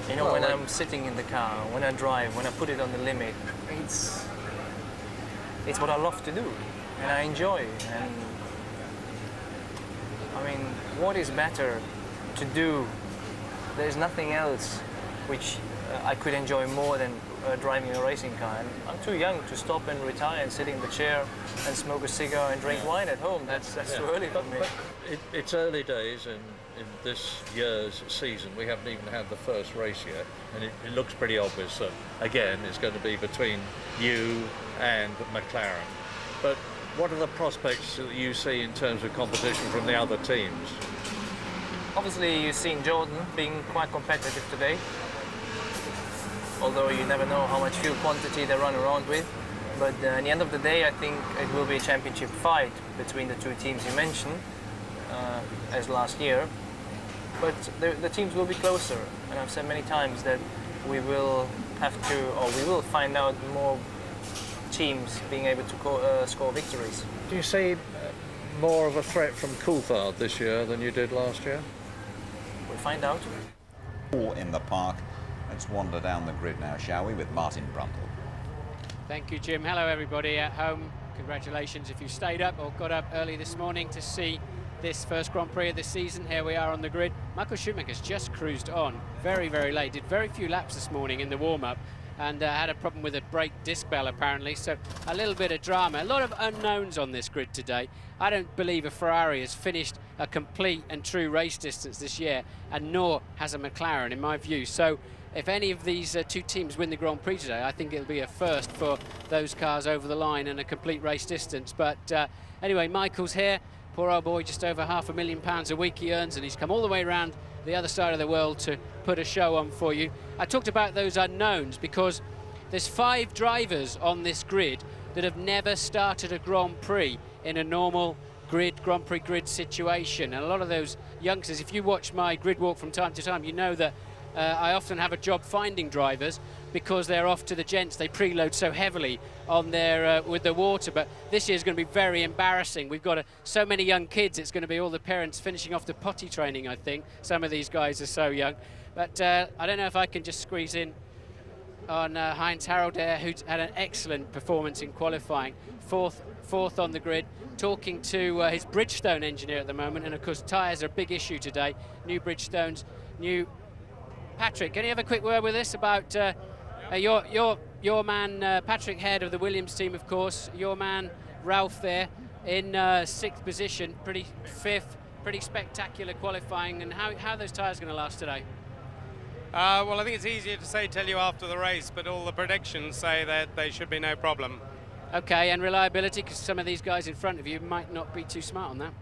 you know, when I'm sitting in the car, when I drive, when I put it on the limit, it's what I love to do, and I enjoy. And I mean, what is better to do? There's nothing else which I could enjoy more than driving a racing car. And I'm too young to stop and retire and sit in the chair and smoke a cigar and drink wine at home. That's too early for me. But it's early days in this year's season. We haven't even had the first race yet, and it looks pretty obvious that, again, it's going to be between you and McLaren. But what are the prospects that you see in terms of competition from the other teams? Obviously, you've seen Jordan being quite competitive today, although you never know how much fuel quantity they run around with. But at the end of the day, I think it will be a championship fight between the two teams you mentioned, as last year. But the teams will be closer, and I've said many times that we will have to, or we will find out more teams being able to score victories. Do you see more of a threat from Coulthard this year than you did last year? We'll find out. All in the park. Let's wander down the grid now, shall we, with Martin Brundle. Thank you, Jim. Hello, everybody at home. Congratulations if you stayed up or got up early this morning to see this first Grand Prix of the season. Here we are on the grid. Michael Schumacher's just cruised on very, very late. Did very few laps this morning in the warm-up and had a problem with a brake disc bell, apparently. So a little bit of drama. A lot of unknowns on this grid today. I don't believe a Ferrari has finished a complete and true race distance this year, and nor has a McLaren, in my view. So if any of these two teams win the Grand Prix today, I think it'll be a first for those cars over the line and a complete race distance. But anyway, Michael's here. Poor old boy, just over £500,000 a week he earns, and he's come all the way around the other side of the world to put a show on for you. I talked about those unknowns because there's 5 drivers on this grid that have never started a Grand Prix in a normal Grand Prix grid situation. And a lot of those youngsters, if you watch my grid walk from time to time, you know that I often have a job finding drivers because they're off to the gents. They preload so heavily on their with the water. But this year is going to be very embarrassing. We've got so many young kids. It's going to be all the parents finishing off the potty training, I think. Some of these guys are so young. But I don't know if I can just squeeze in on Heinz Haraldair, who's had an excellent performance in qualifying. Fourth on the grid, talking to his Bridgestone engineer at the moment. And of course, tyres are a big issue today. New Bridgestones, new... Patrick, can you have a quick word with us about your man, Patrick Head of the Williams team, of course, your man, Ralph there, in 6th position, pretty spectacular qualifying, and how are those tyres going to last today? Well, I think it's easier to tell you after the race, but all the predictions say that they should be no problem. Okay, and reliability, because some of these guys in front of you might not be too smart on that.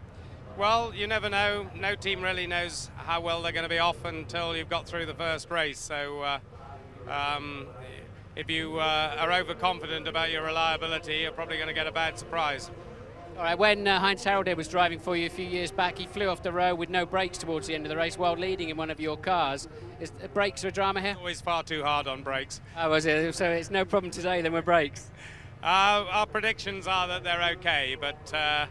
Well, you never know. No team really knows how well they're going to be off until you've got through the first race. So if you are overconfident about your reliability, you're probably going to get a bad surprise. All right, when Heinz Haraldair was driving for you a few years back, he flew off the road with no brakes towards the end of the race while leading in one of your cars. Is brakes a drama here? Always far too hard on brakes. Oh, was it? So it's no problem today then with brakes? Our predictions are that they're okay, but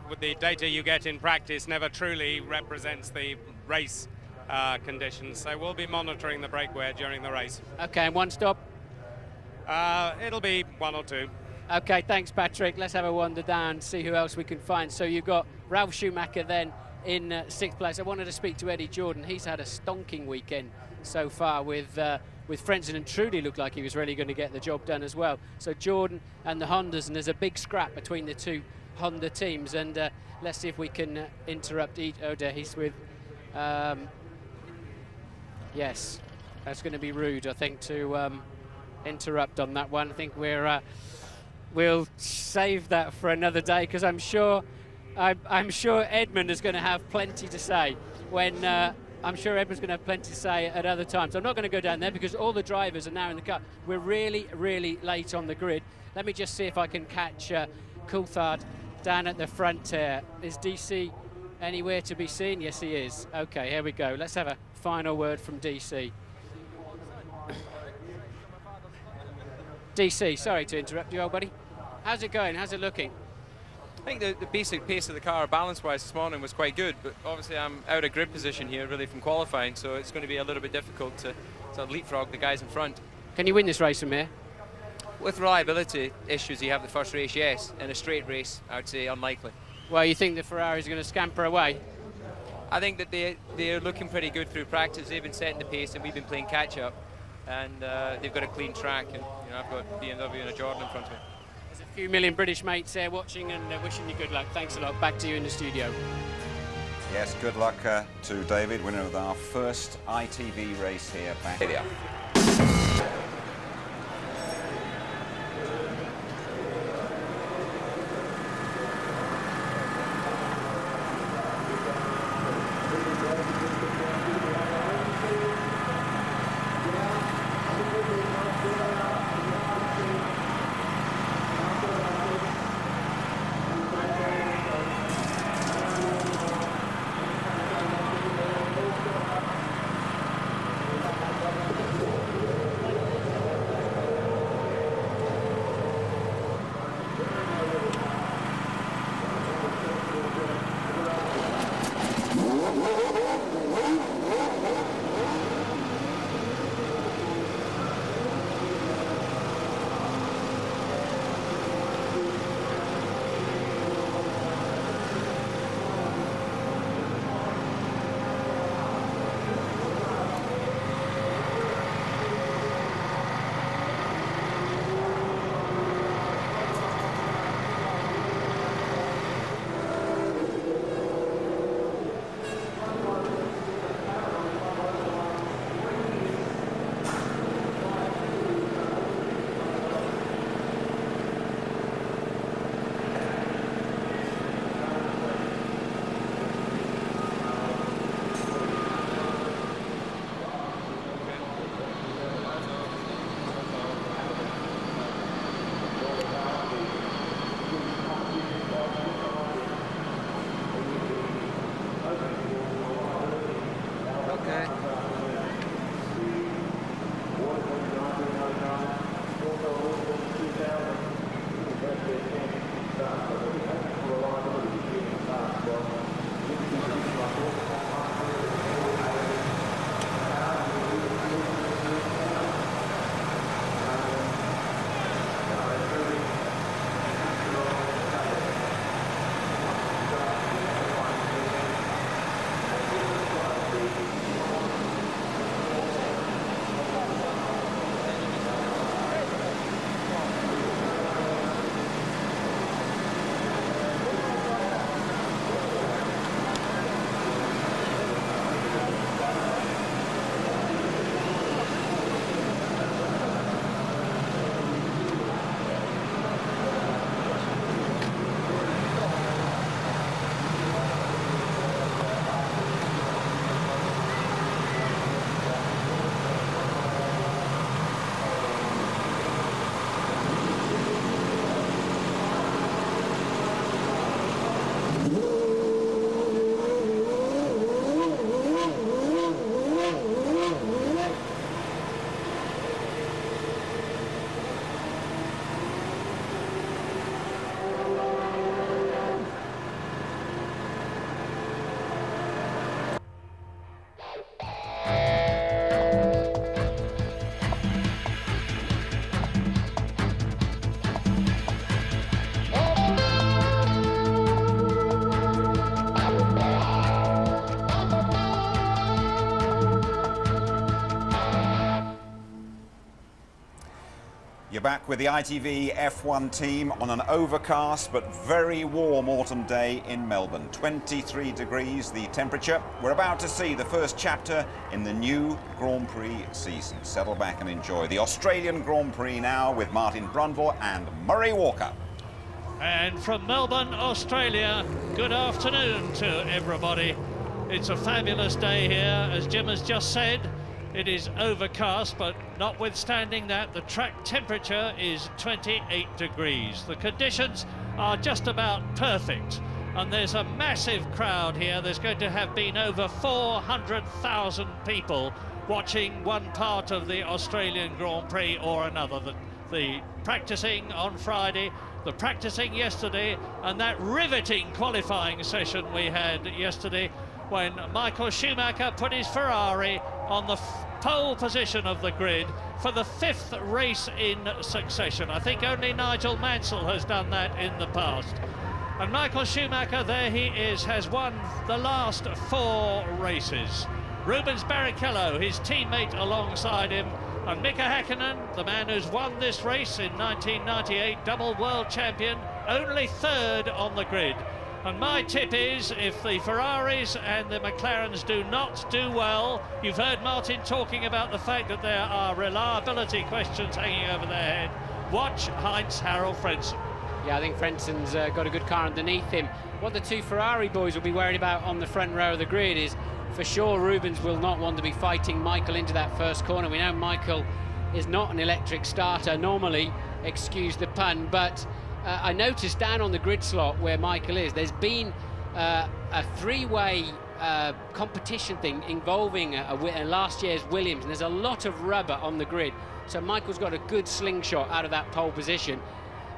with the data you get in practice never truly represents the race conditions, so we'll be monitoring the brake wear during the race. Okay, and one stop? It'll be 1 or 2. Okay, thanks Patrick. Let's have a wander down, see who else we can find. So you've got Ralf Schumacher then in 6th place. I wanted to speak to Eddie Jordan. He's had a stonking weekend so far with Frentzen, and Trudy looked like he was really going to get the job done as well. So Jordan and the Hondas, and there's a big scrap between the two Honda teams, and let's see if we can interrupt. Oh dear, he's with yes, that's going to be rude, I think, to interrupt on that one. I think we'll save that for another day, because I'm sure Edmund is going to have plenty to say when I'm sure Edmund's going to have plenty to say at other times. I'm not going to go down there because all the drivers are now in the car. We're really late on the grid. Let me just see if I can catch Coulthard down at the front here. Is DC anywhere to be seen? Yes, he is. Okay, here we go. Let's have a final word from DC. DC, sorry to interrupt you, old buddy. How's it going? How's it looking? I think the basic pace of the car, balance-wise, this morning was quite good, but obviously I'm out of grid position here, really, from qualifying, so it's going to be a little bit difficult to leapfrog the guys in front. Can you win this race from here? With reliability issues you have the first race, yes. In a straight race, I would say unlikely. Well, you think the Ferrari's going to scamper away? I think that they're looking pretty good through practice. They've been setting the pace, and we've been playing catch-up, and they've got a clean track, and I've got BMW and a Jordan in front of me. There's a few million British mates there watching and wishing you good luck. Thanks a lot. Back to you in the studio. Yes, good luck to David, winner of our first ITV race here back here. You're back with the ITV F1 team on an overcast but very warm autumn day in Melbourne. 23 degrees the temperature. We're about to see the first chapter in the new Grand Prix season. Settle back and enjoy the Australian Grand Prix now with Martin Brundle and Murray Walker. And from Melbourne, Australia, good afternoon to everybody. It's a fabulous day here, as Jim has just said. It is overcast, but notwithstanding that, the track temperature is 28 degrees. The conditions are just about perfect, and there's a massive crowd here. There's going to have been over 400,000 people watching one part of the Australian Grand Prix or another. The practicing on Friday, the practicing yesterday, and that riveting qualifying session we had yesterday when Michael Schumacher put his Ferrari on the pole position of the grid for the 5th race in succession. I think only Nigel Mansell has done that in the past. And Michael Schumacher, there he is, has won the last 4 races. Rubens Barrichello, his teammate alongside him, and Mika Häkkinen, the man who's won this race in 1998, double world champion, only 3rd on the grid. And my tip is, if the Ferraris and the McLarens do not do well, you've heard Martin talking about the fact that there are reliability questions hanging over their head. Watch Heinz-Harald Frentzen. Yeah, I think Frenzen's got a good car underneath him. What the 2 Ferrari boys will be worried about on the front row of the grid is, for sure, Rubens will not want to be fighting Michael into that first corner. We know Michael is not an electric starter normally, excuse the pun, but I noticed down on the grid slot where Michael is, there's been a 3-way competition thing involving last year's Williams, and there's a lot of rubber on the grid. So Michael's got a good slingshot out of that pole position.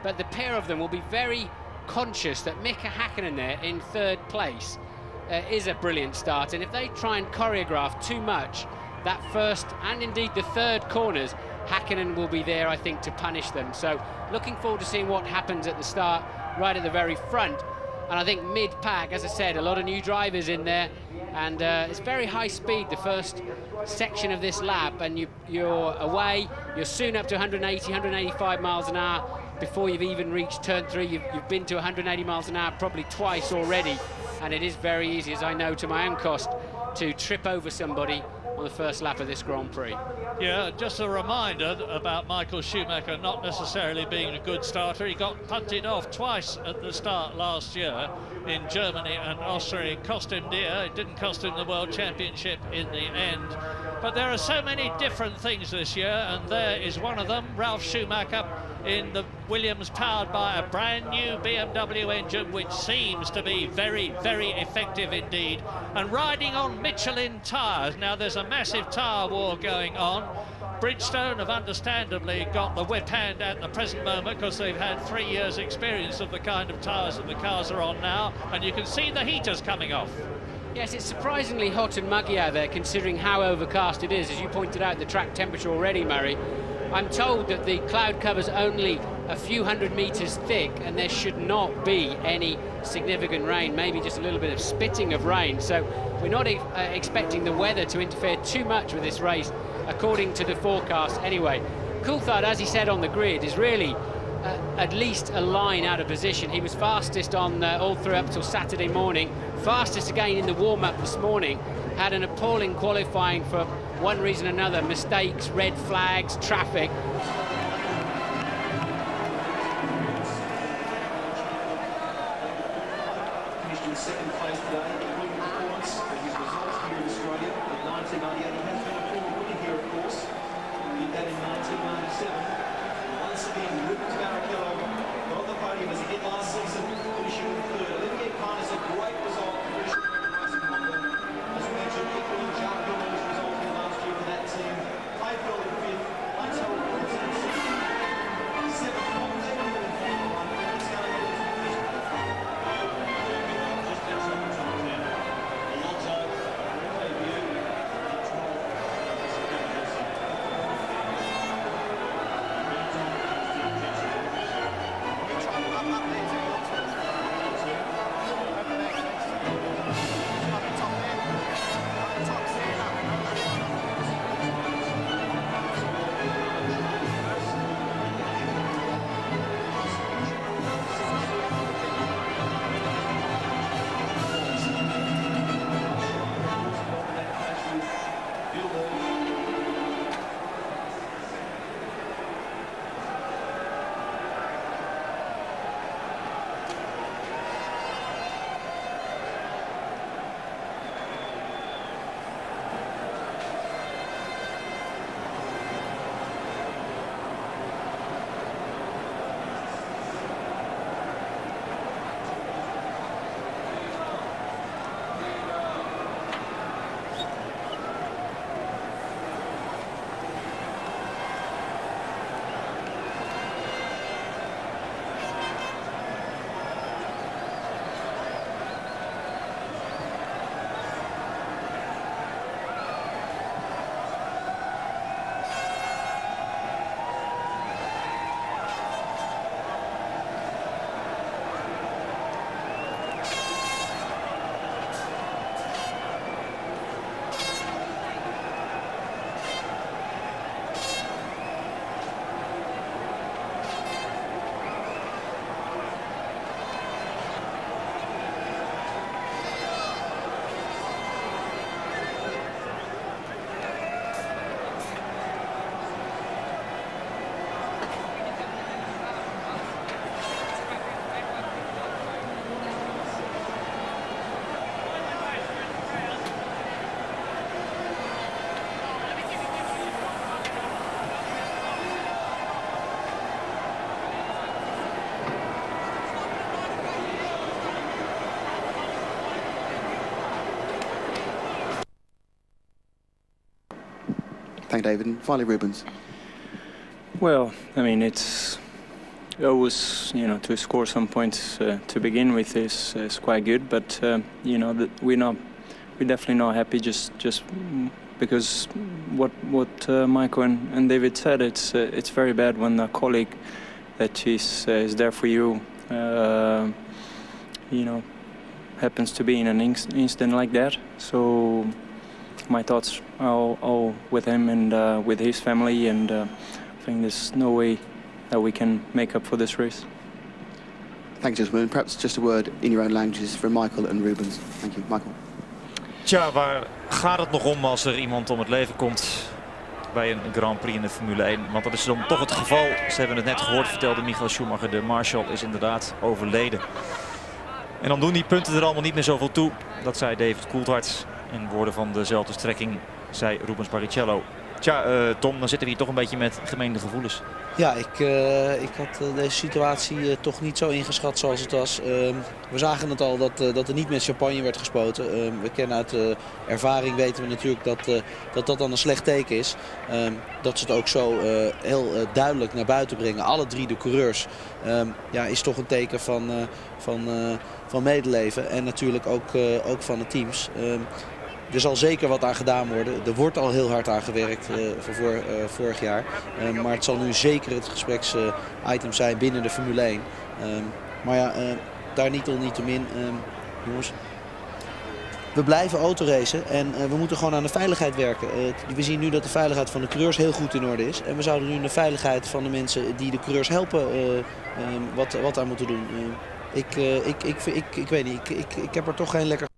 But the pair of them will be very conscious that Mika Häkkinen there in 3rd place is a brilliant start. And if they try and choreograph too much, that first and indeed the 3rd corners, Häkkinen will be there, I think, to punish them. So looking forward to seeing what happens at the start, right at the very front. And I think mid-pack, as I said, a lot of new drivers in there, and it's very high speed, the first section of this lap, and you're away, you're soon up to 180, 185 miles an hour before you've even reached turn 3. You've been to 180 miles an hour probably twice already, and it is very easy, as I know to my own cost, to trip over somebody on the first lap of this Grand Prix. Yeah, just a reminder about Michael Schumacher not necessarily being a good starter. He got punted off twice at the start last year in Germany and Austria. It cost him dear. It didn't cost him the World Championship in the end. But there are so many different things this year, and there is one of them, Ralf Schumacher in the Williams, powered by a brand new BMW engine, which seems to be very, very effective indeed, and riding on Michelin tyres. Now there's a massive tyre war going on. Bridgestone have understandably got the whip hand at the present moment because they've had 3 years experience of the kind of tyres that the cars are on now, and you can see the heaters coming off. Yes, it's surprisingly hot and muggy out there considering how overcast it is. As you pointed out, the track temperature already, Murray. I'm told that the cloud cover's only a few hundred meters thick and there should not be any significant rain, maybe just a little bit of spitting of rain. So we're not expecting the weather to interfere too much with this race, according to the forecast anyway. Coulthard, as he said on the grid, is really at least a line out of position. He was fastest on all through up till Saturday morning, fastest again in the warm-up this morning, had an appalling qualifying for one reason or another, mistakes, red flags, traffic. Finished in 2nd place today, good performance, but his results here in Australia in 1998, he has been a poor winner here, of course. He did that in 1997. Once again, Rubens Barrichello got the podium as he did last season, finishing in 3rd. Olivier Kahn is a great result, finishing in the Racing Honda. As we mentioned, equally Jacques Villeneuve's result here last year for that team. Playfeld in 5th, Heinz-Harald Frentzen in 6th. qualifying, David, and finally Rubens? Well, I mean, it's always, you know, to score some points to begin with is quite good, but you know, we're definitely not happy just because what Michael and David said. It's very bad when a colleague that is there for you, you know, happens to be in an incident like that. So my thoughts are all with him and with his family, and I think there's no way that we can make up for this race. Thanks, gentlemen. Perhaps just a word in your own languages from Michael and Rubens. Thank you, Michael. Tja, waar gaat het nog om als er iemand om het leven komt bij een Grand Prix in de Formule 1? Want dat is dan toch het geval. Ze hebben het net gehoord, vertelde Michael Schumacher. De Marshal is inderdaad overleden. En dan doen die punten er allemaal niet meer zoveel toe. Dat zei David Coulthard. In woorden van dezelfde strekking zei Rubens Barrichello. Tja, Tom, dan zitten we hier toch een beetje met gemeende gevoelens. Ja, ik had deze situatie toch niet zo ingeschat zoals het was. We zagen het al dat er niet met champagne werd gespoten. We kennen uit ervaring, weten we natuurlijk dat dan een slecht teken is. Dat ze het ook zo heel duidelijk naar buiten brengen. Alle drie de coureurs ja, is toch een teken van medeleven. En natuurlijk ook van de teams. Er zal zeker wat aan gedaan worden. Er wordt al heel hard aan gewerkt voor vorig jaar. Maar het zal nu zeker het gespreksitem zijn binnen de Formule 1. Maar ja, daar niettemin, jongens. We blijven autoracen en we moeten gewoon aan de veiligheid werken. We zien nu dat de veiligheid van de coureurs heel goed in orde is. En we zouden nu de veiligheid van de mensen die de coureurs helpen wat aan moeten doen. Ik weet niet, ik heb er toch geen lekker...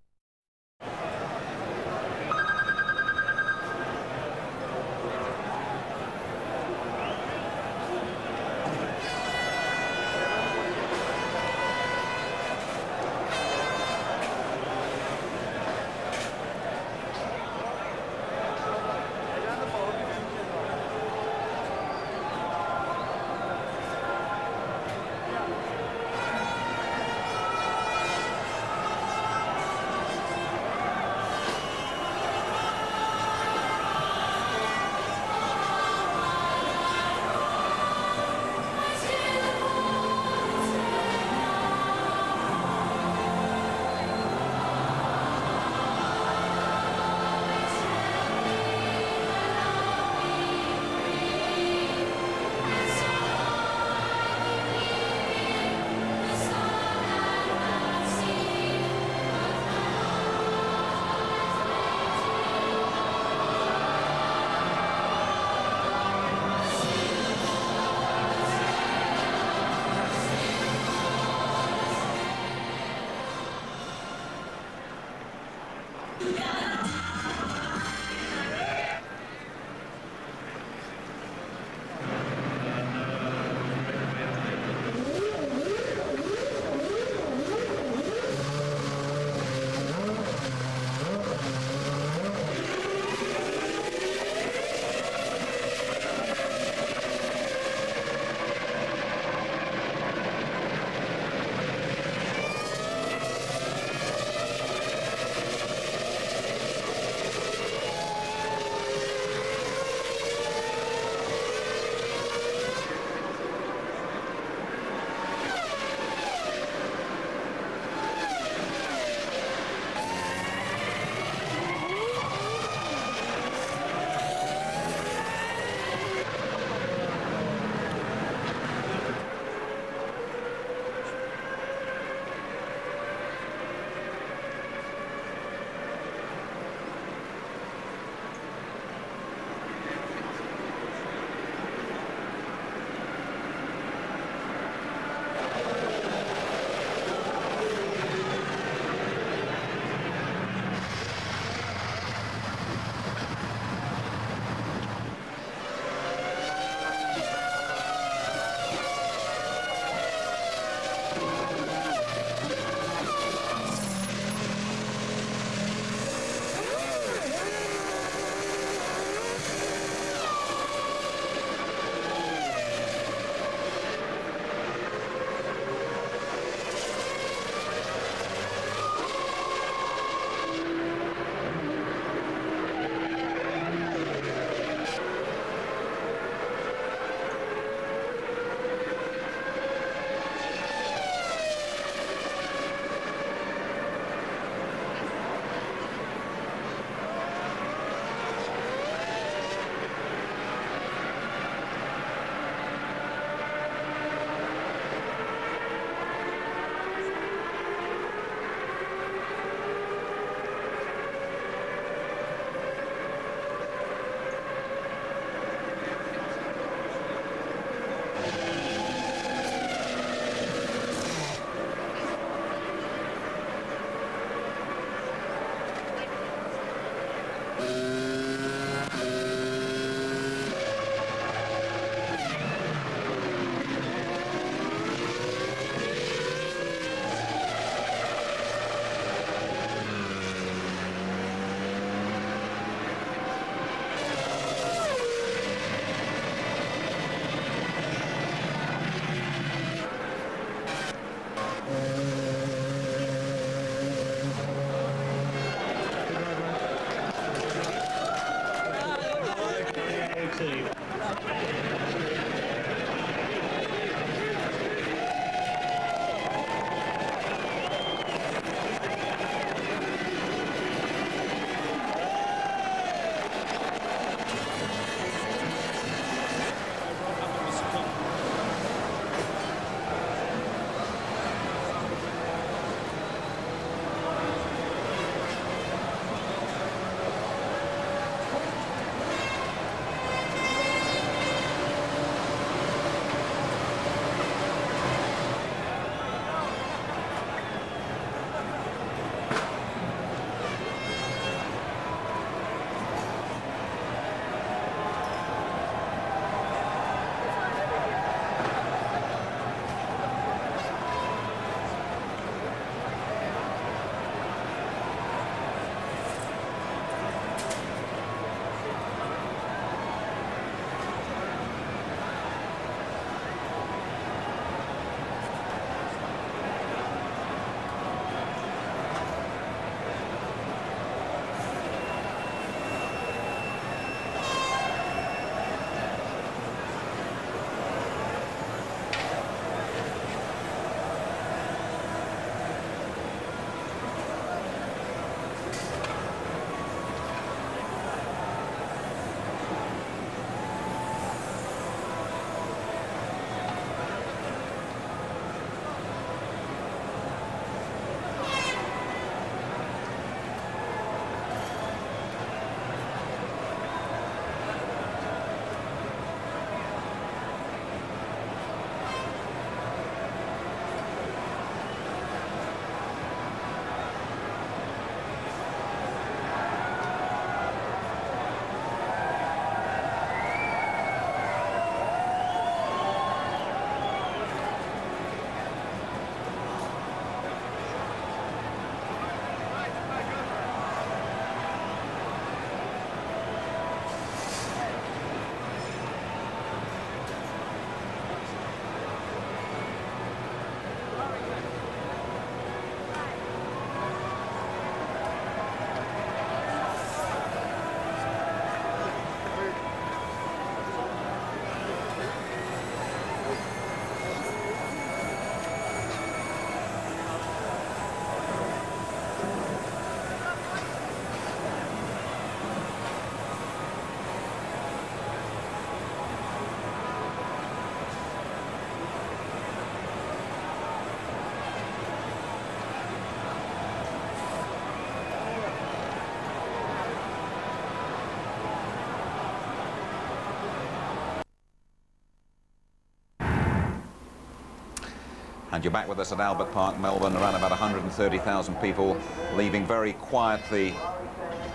And you're back with us at Albert Park, Melbourne, around about 130,000 people leaving very quietly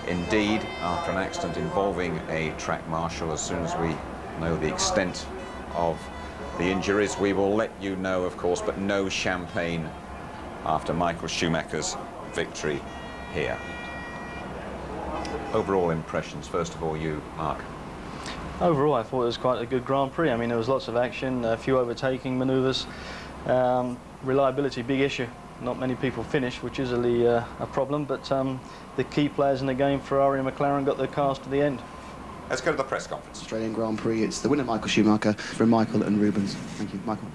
indeed after an accident involving a track marshal. As soon as we know the extent of the injuries, we will let you know, of course, but no champagne after Michael Schumacher's victory here. Overall impressions, first of all, you, Mark. Overall, I thought it was quite a good Grand Prix. I mean, there was lots of action, a few overtaking manoeuvres. Reliability, big issue. Not many people finished, which is a problem, but the key players in the game, Ferrari and McLaren, got their cars to the end. Let's go to the press conference. Australian Grand Prix, it's the winner, Michael Schumacher, from Michael and Rubens. Thank you, Michael.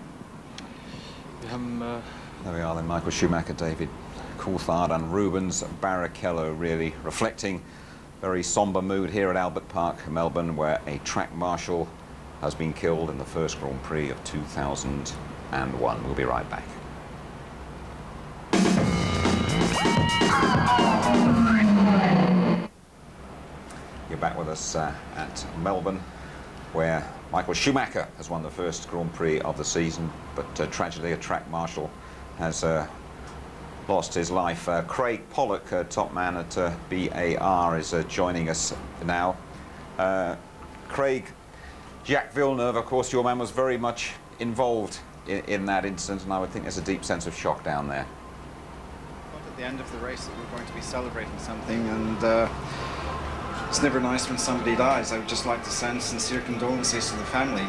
There we are then, Michael Schumacher, David Coulthard and Rubens Barrichello, really reflecting very sombre mood here at Albert Park, Melbourne, where a track marshal has been killed in the first Grand Prix of 2001. We'll be right back. You're back with us at Melbourne, where Michael Schumacher has won the first Grand Prix of the season, but tragically a track marshal has lost his life. Craig Pollock, top man at BAR, is joining us now. Craig, Jacques Villeneuve, of course, your man was very much involved in that incident, and I would think there's a deep sense of shock down there. At the end of the race that we're going to be celebrating something, and it's never nice when somebody dies. I would just like to send sincere condolences to the family.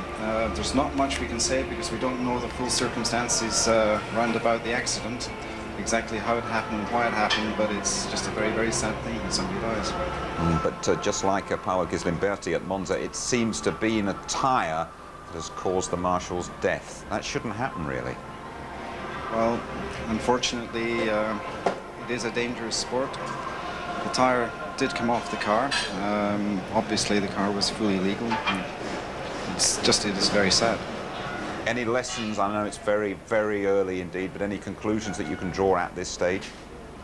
There's not much we can say because we don't know the full circumstances round about the accident, exactly how it happened, why it happened, but it's just a very, very sad thing when somebody dies. But just like Paolo Ghislimberti at Monza, it seems to be in a tyre that has caused the marshal's death. That shouldn't happen, really. Well, unfortunately, it is a dangerous sport. The tyre did come off the car. Obviously, the car was fully legal. It is very sad. Any lessons? I know it's very, very early indeed, but any conclusions that you can draw at this stage?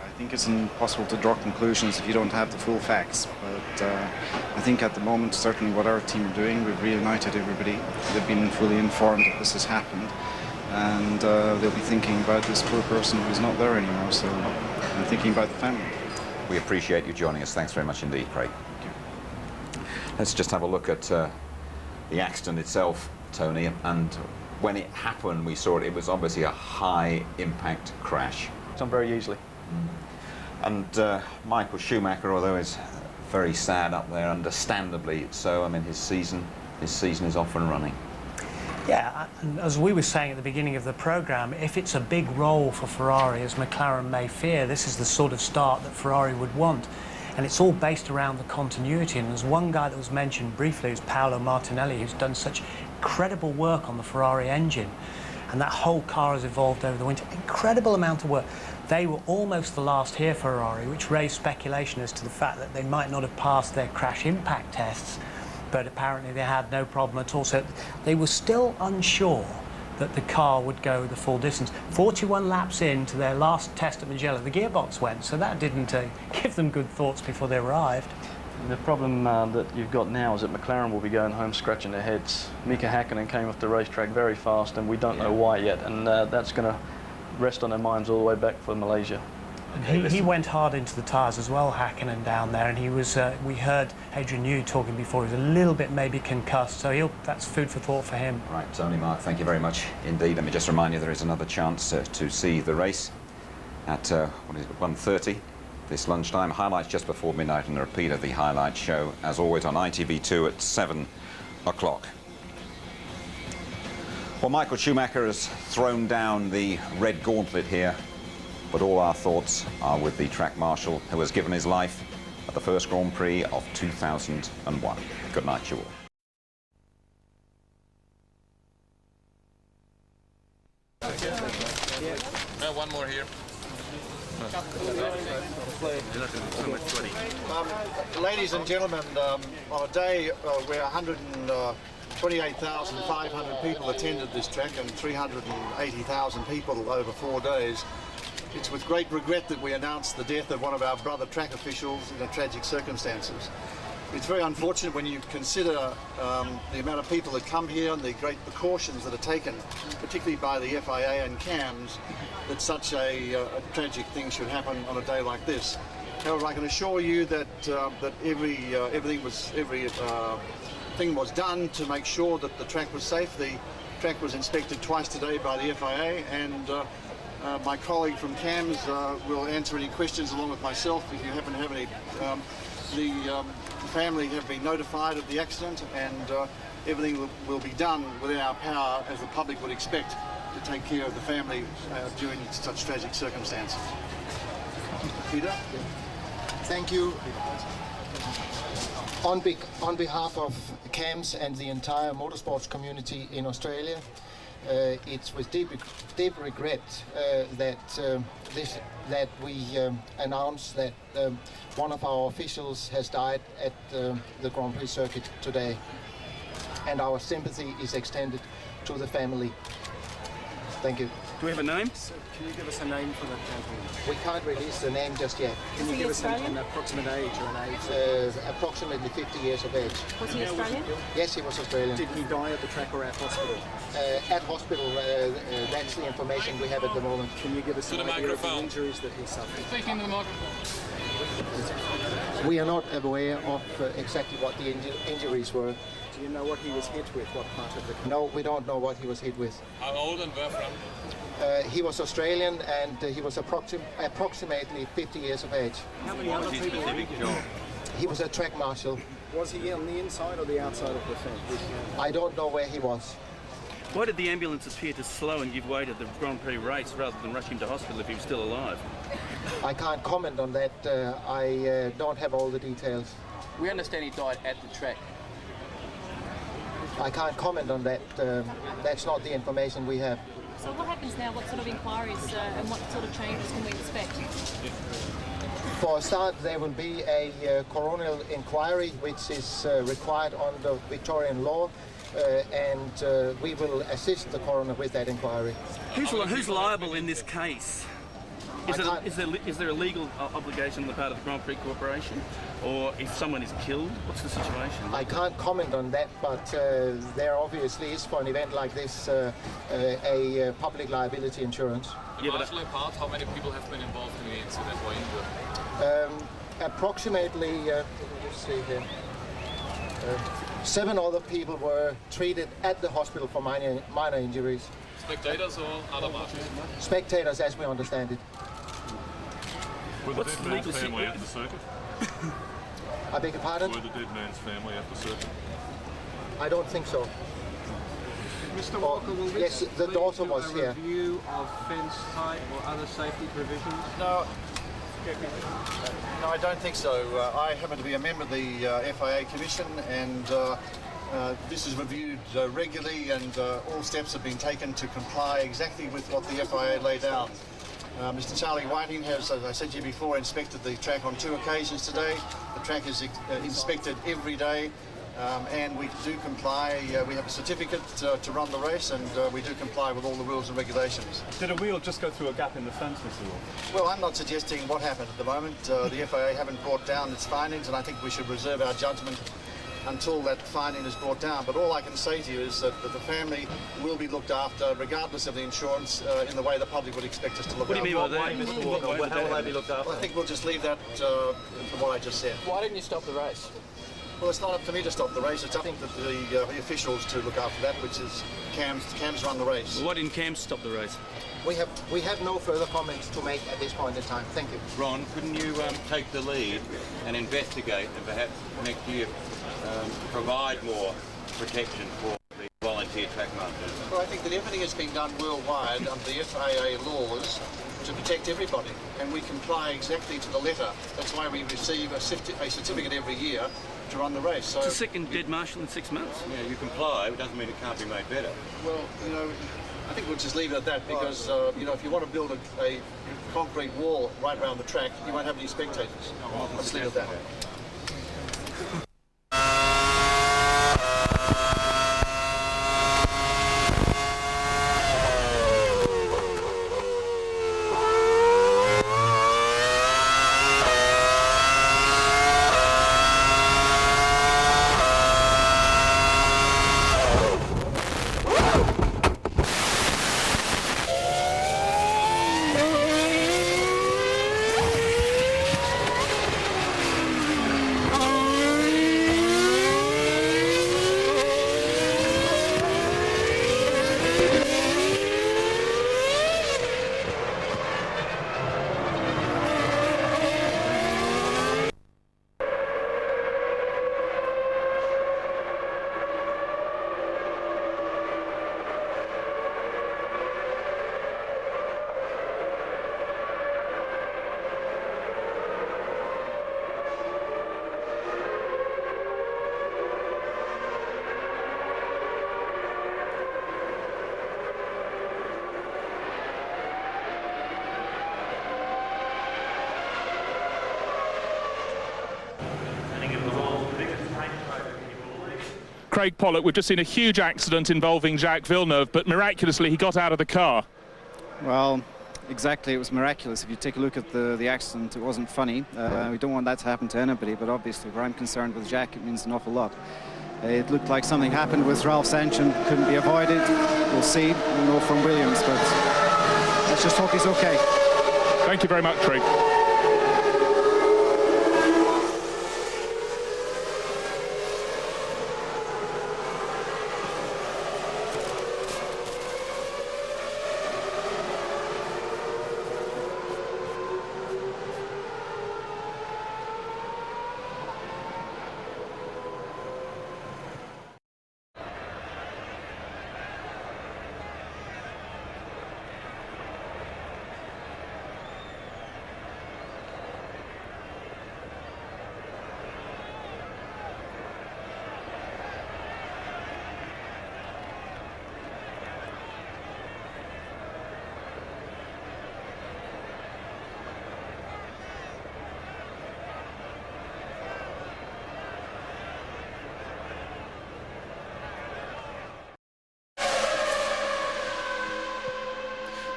I think it's impossible to draw conclusions if you don't have the full facts. But I think at the moment, certainly what our team are doing, we've reunited everybody. They've been fully informed that this has happened. And they'll be thinking about this poor person who's not there anymore, so I'm thinking about the family. We appreciate you joining us. Thanks very much indeed, Craig. Thank you. Let's just have a look at the accident itself, Tony, and when it happened, we saw it was obviously a high-impact crash. Done very easily. And Michael Schumacher, although is very sad up there, understandably so, I mean, his season is off and running. Yeah, and as we were saying at the beginning of the programme, if it's a big role for Ferrari, as McLaren may fear, this is the sort of start that Ferrari would want. And it's all based around the continuity. And there's one guy that was mentioned briefly, is Paolo Martinelli, who's done such incredible work on the Ferrari engine. And that whole car has evolved over the winter. Incredible amount of work. They were almost the last here, Ferrari, which raised speculation as to the fact that they might not have passed their crash impact tests. But apparently they had no problem at all. So they were still unsure that the car would go the full distance. 41 laps into their last test at Mugello, the gearbox went, so that didn't give them good thoughts before they arrived. The problem that you've got now is that McLaren will be going home scratching their heads. Mika Hakkinen came off the racetrack very fast, and we don't know why yet, and that's going to rest on their minds all the way back for Malaysia. He went hard into the tyres as well, Hakkinen down there, and he was. We heard Adrian Newey talking before. He was a little bit maybe concussed, so that's food for thought for him. Right, Tony, Mark, thank you very much indeed. Let me just remind you there is another chance to see the race at 1:30 this lunchtime. Highlights just before midnight, and a repeat of the highlight show, as always, on ITV2 at 7 o'clock. Well, Michael Schumacher has thrown down the red gauntlet here, but all our thoughts are with the track marshal who has given his life at the first Grand Prix of 2001. Good night, you all. One more here. Ladies and gentlemen, on a day where 128,500 people attended this track and 380,000 people over 4 days, it's with great regret that we announce the death of one of our brother track officials in tragic circumstances. It's very unfortunate when you consider the amount of people that come here and the great precautions that are taken, particularly by the FIA and CAMS, that such a tragic thing should happen on a day like this. However, I can assure you that everything was done to make sure that the track was safe. The track was inspected twice today by the FIA, and my colleague from CAMS will answer any questions along with myself if you happen to have any. The family have been notified of the accident, and everything will be done within our power, as the public would expect, to take care of the family during such tragic circumstances. Peter? Thank you. On behalf of CAMS and the entire motorsports community in Australia, it's with deep regret that we announce that one of our officials has died at the Grand Prix circuit today, and our sympathy is extended to the family. Thank you. Do we have a name? So can you give us a name for that gentleman? We can't release the name just yet. Can you give us an approximate age or an age? Approximately 50 years of age. Was he Australian? Yes, he was Australian. Did he die at the track or at hospital? At hospital, that's the information we have at the moment. Can you give us an idea of the injuries that he suffered? Speaking to the microphone. We are not aware of exactly what the injuries were. Do you know what he was hit with? What part of the car? No, we don't know what he was hit with. How old and where from? He was Australian, and he was approximately 50 years of age. How many other people were injured? He was a track marshal. Was he on the inside or the outside of the fence? I don't know where he was. Why did the ambulance appear to slow and give way to the Grand Prix race rather than rush him to hospital if he was still alive? I can't comment on that. I don't have all the details. We understand he died at the track. I can't comment on that. That's not the information we have. So what happens now? What sort of inquiries and what sort of changes can we expect? For a start, there will be a coroner inquiry, which is required under Victorian law, and we will assist the coroner with that inquiry. Who's liable in this case? Is there a legal obligation on the part of the Grand Prix Corporation? Or if someone is killed, what's the situation? I can't comment on that, but there obviously is, for an event like this, a public liability insurance. Marshall apart, how many people have been involved in the incident or injured? Approximately, let me just see here, 7 other people were treated at the hospital for minor injuries. Spectators or other marshals? Spectators, as we understand it. Were the dead man's family at the circuit? I beg your pardon? Were the dead man's family at the circuit? I don't think so. Mr. Walker, will this yes, the daughter was a here. review of fence height or other safety provisions? No, I don't think so. I happen to be a member of the FIA Commission, and this is reviewed regularly, and all steps have been taken to comply exactly with what the FIA laid down. Mr. Charlie Whiting has, as I said to you before, inspected the track on 2 occasions today. The track is inspected every day, and we do comply. We have a certificate to run the race, and we do comply with all the rules and regulations. Did a wheel just go through a gap in the fence, Mr. Walker? Well, I'm not suggesting what happened at the moment. The FIA haven't brought down its findings, and I think we should reserve our judgment until that finding is brought down. But all I can say to you is that the family will be looked after, regardless of the insurance, in the way the public would expect us to look after. What do you mean by that, Mr. Walker? How will they be looked after? Well, I think we'll just leave that from what I just said. Why didn't you stop the race? Well, it's not up to me to stop the race. It's up to the officials to look after that, which is CAMS run the race. Well, why didn't CAMS stop the race? We have no further comments to make at this point in time. Thank you. Ron, couldn't you take the lead and investigate and perhaps next year provide more protection for the volunteer track masters? Well, I think that everything has been done worldwide under the FIA laws to protect everybody, and we comply exactly to the letter. That's why we receive a certificate every year to run the race. So it's the second dead marshal in 6 months. Yeah, you comply, it doesn't mean it can't be made better. Well, you know, I think we'll just leave it at that, because you know, if you want to build a concrete wall right around the track, you won't have any spectators. Let's leave it at that. Craig Pollock, we've just seen a huge accident involving Jacques Villeneuve, but miraculously he got out of the car. Well, exactly, it was miraculous. If you take a look at the accident, it wasn't funny. We don't want that to happen to anybody, but obviously where I'm concerned with Jacques, it means an awful lot. It looked like something happened with Ralph Sanchin, couldn't be avoided. We'll see, we'll know from Williams, but let's just hope he's okay. Thank you very much, Craig.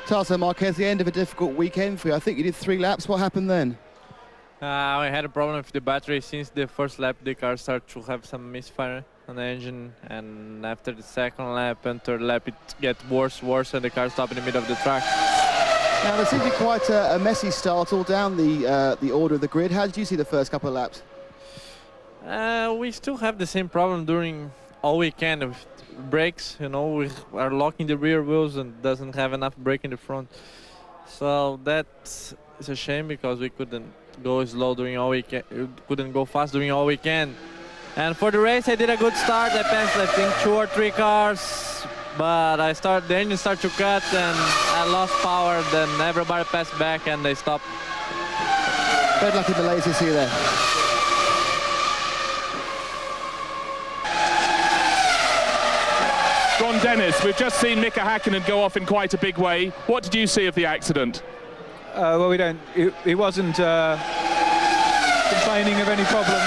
Tasso Marquez, the end of a difficult weekend for you. I think you did 3 laps. What happened then? I had a problem with the battery. Since the first lap, the car started to have some misfire on the engine, and after the second lap and third lap, it gets worse, and the car stopped in the middle of the track. Now, there seemed to be quite a messy start all down the order of the grid. How did you see the first couple of laps? We still have the same problem during all weekend with brakes. You know, we are locking the rear wheels and doesn't have enough brake in the front. So that is a shame because we couldn't go slow during all weekend. Couldn't go fast during all weekend. And for the race, I did a good start. I passed, I think, 2 or 3 cars, but the engine started to cut and I lost power. Then everybody passed back and they stopped. Bad luck in Malaysia. See you there. Ron Dennis, we've just seen Mika Häkkinen go off in quite a big way. What did you see of the accident? Well, we don't. He wasn't complaining of any problem.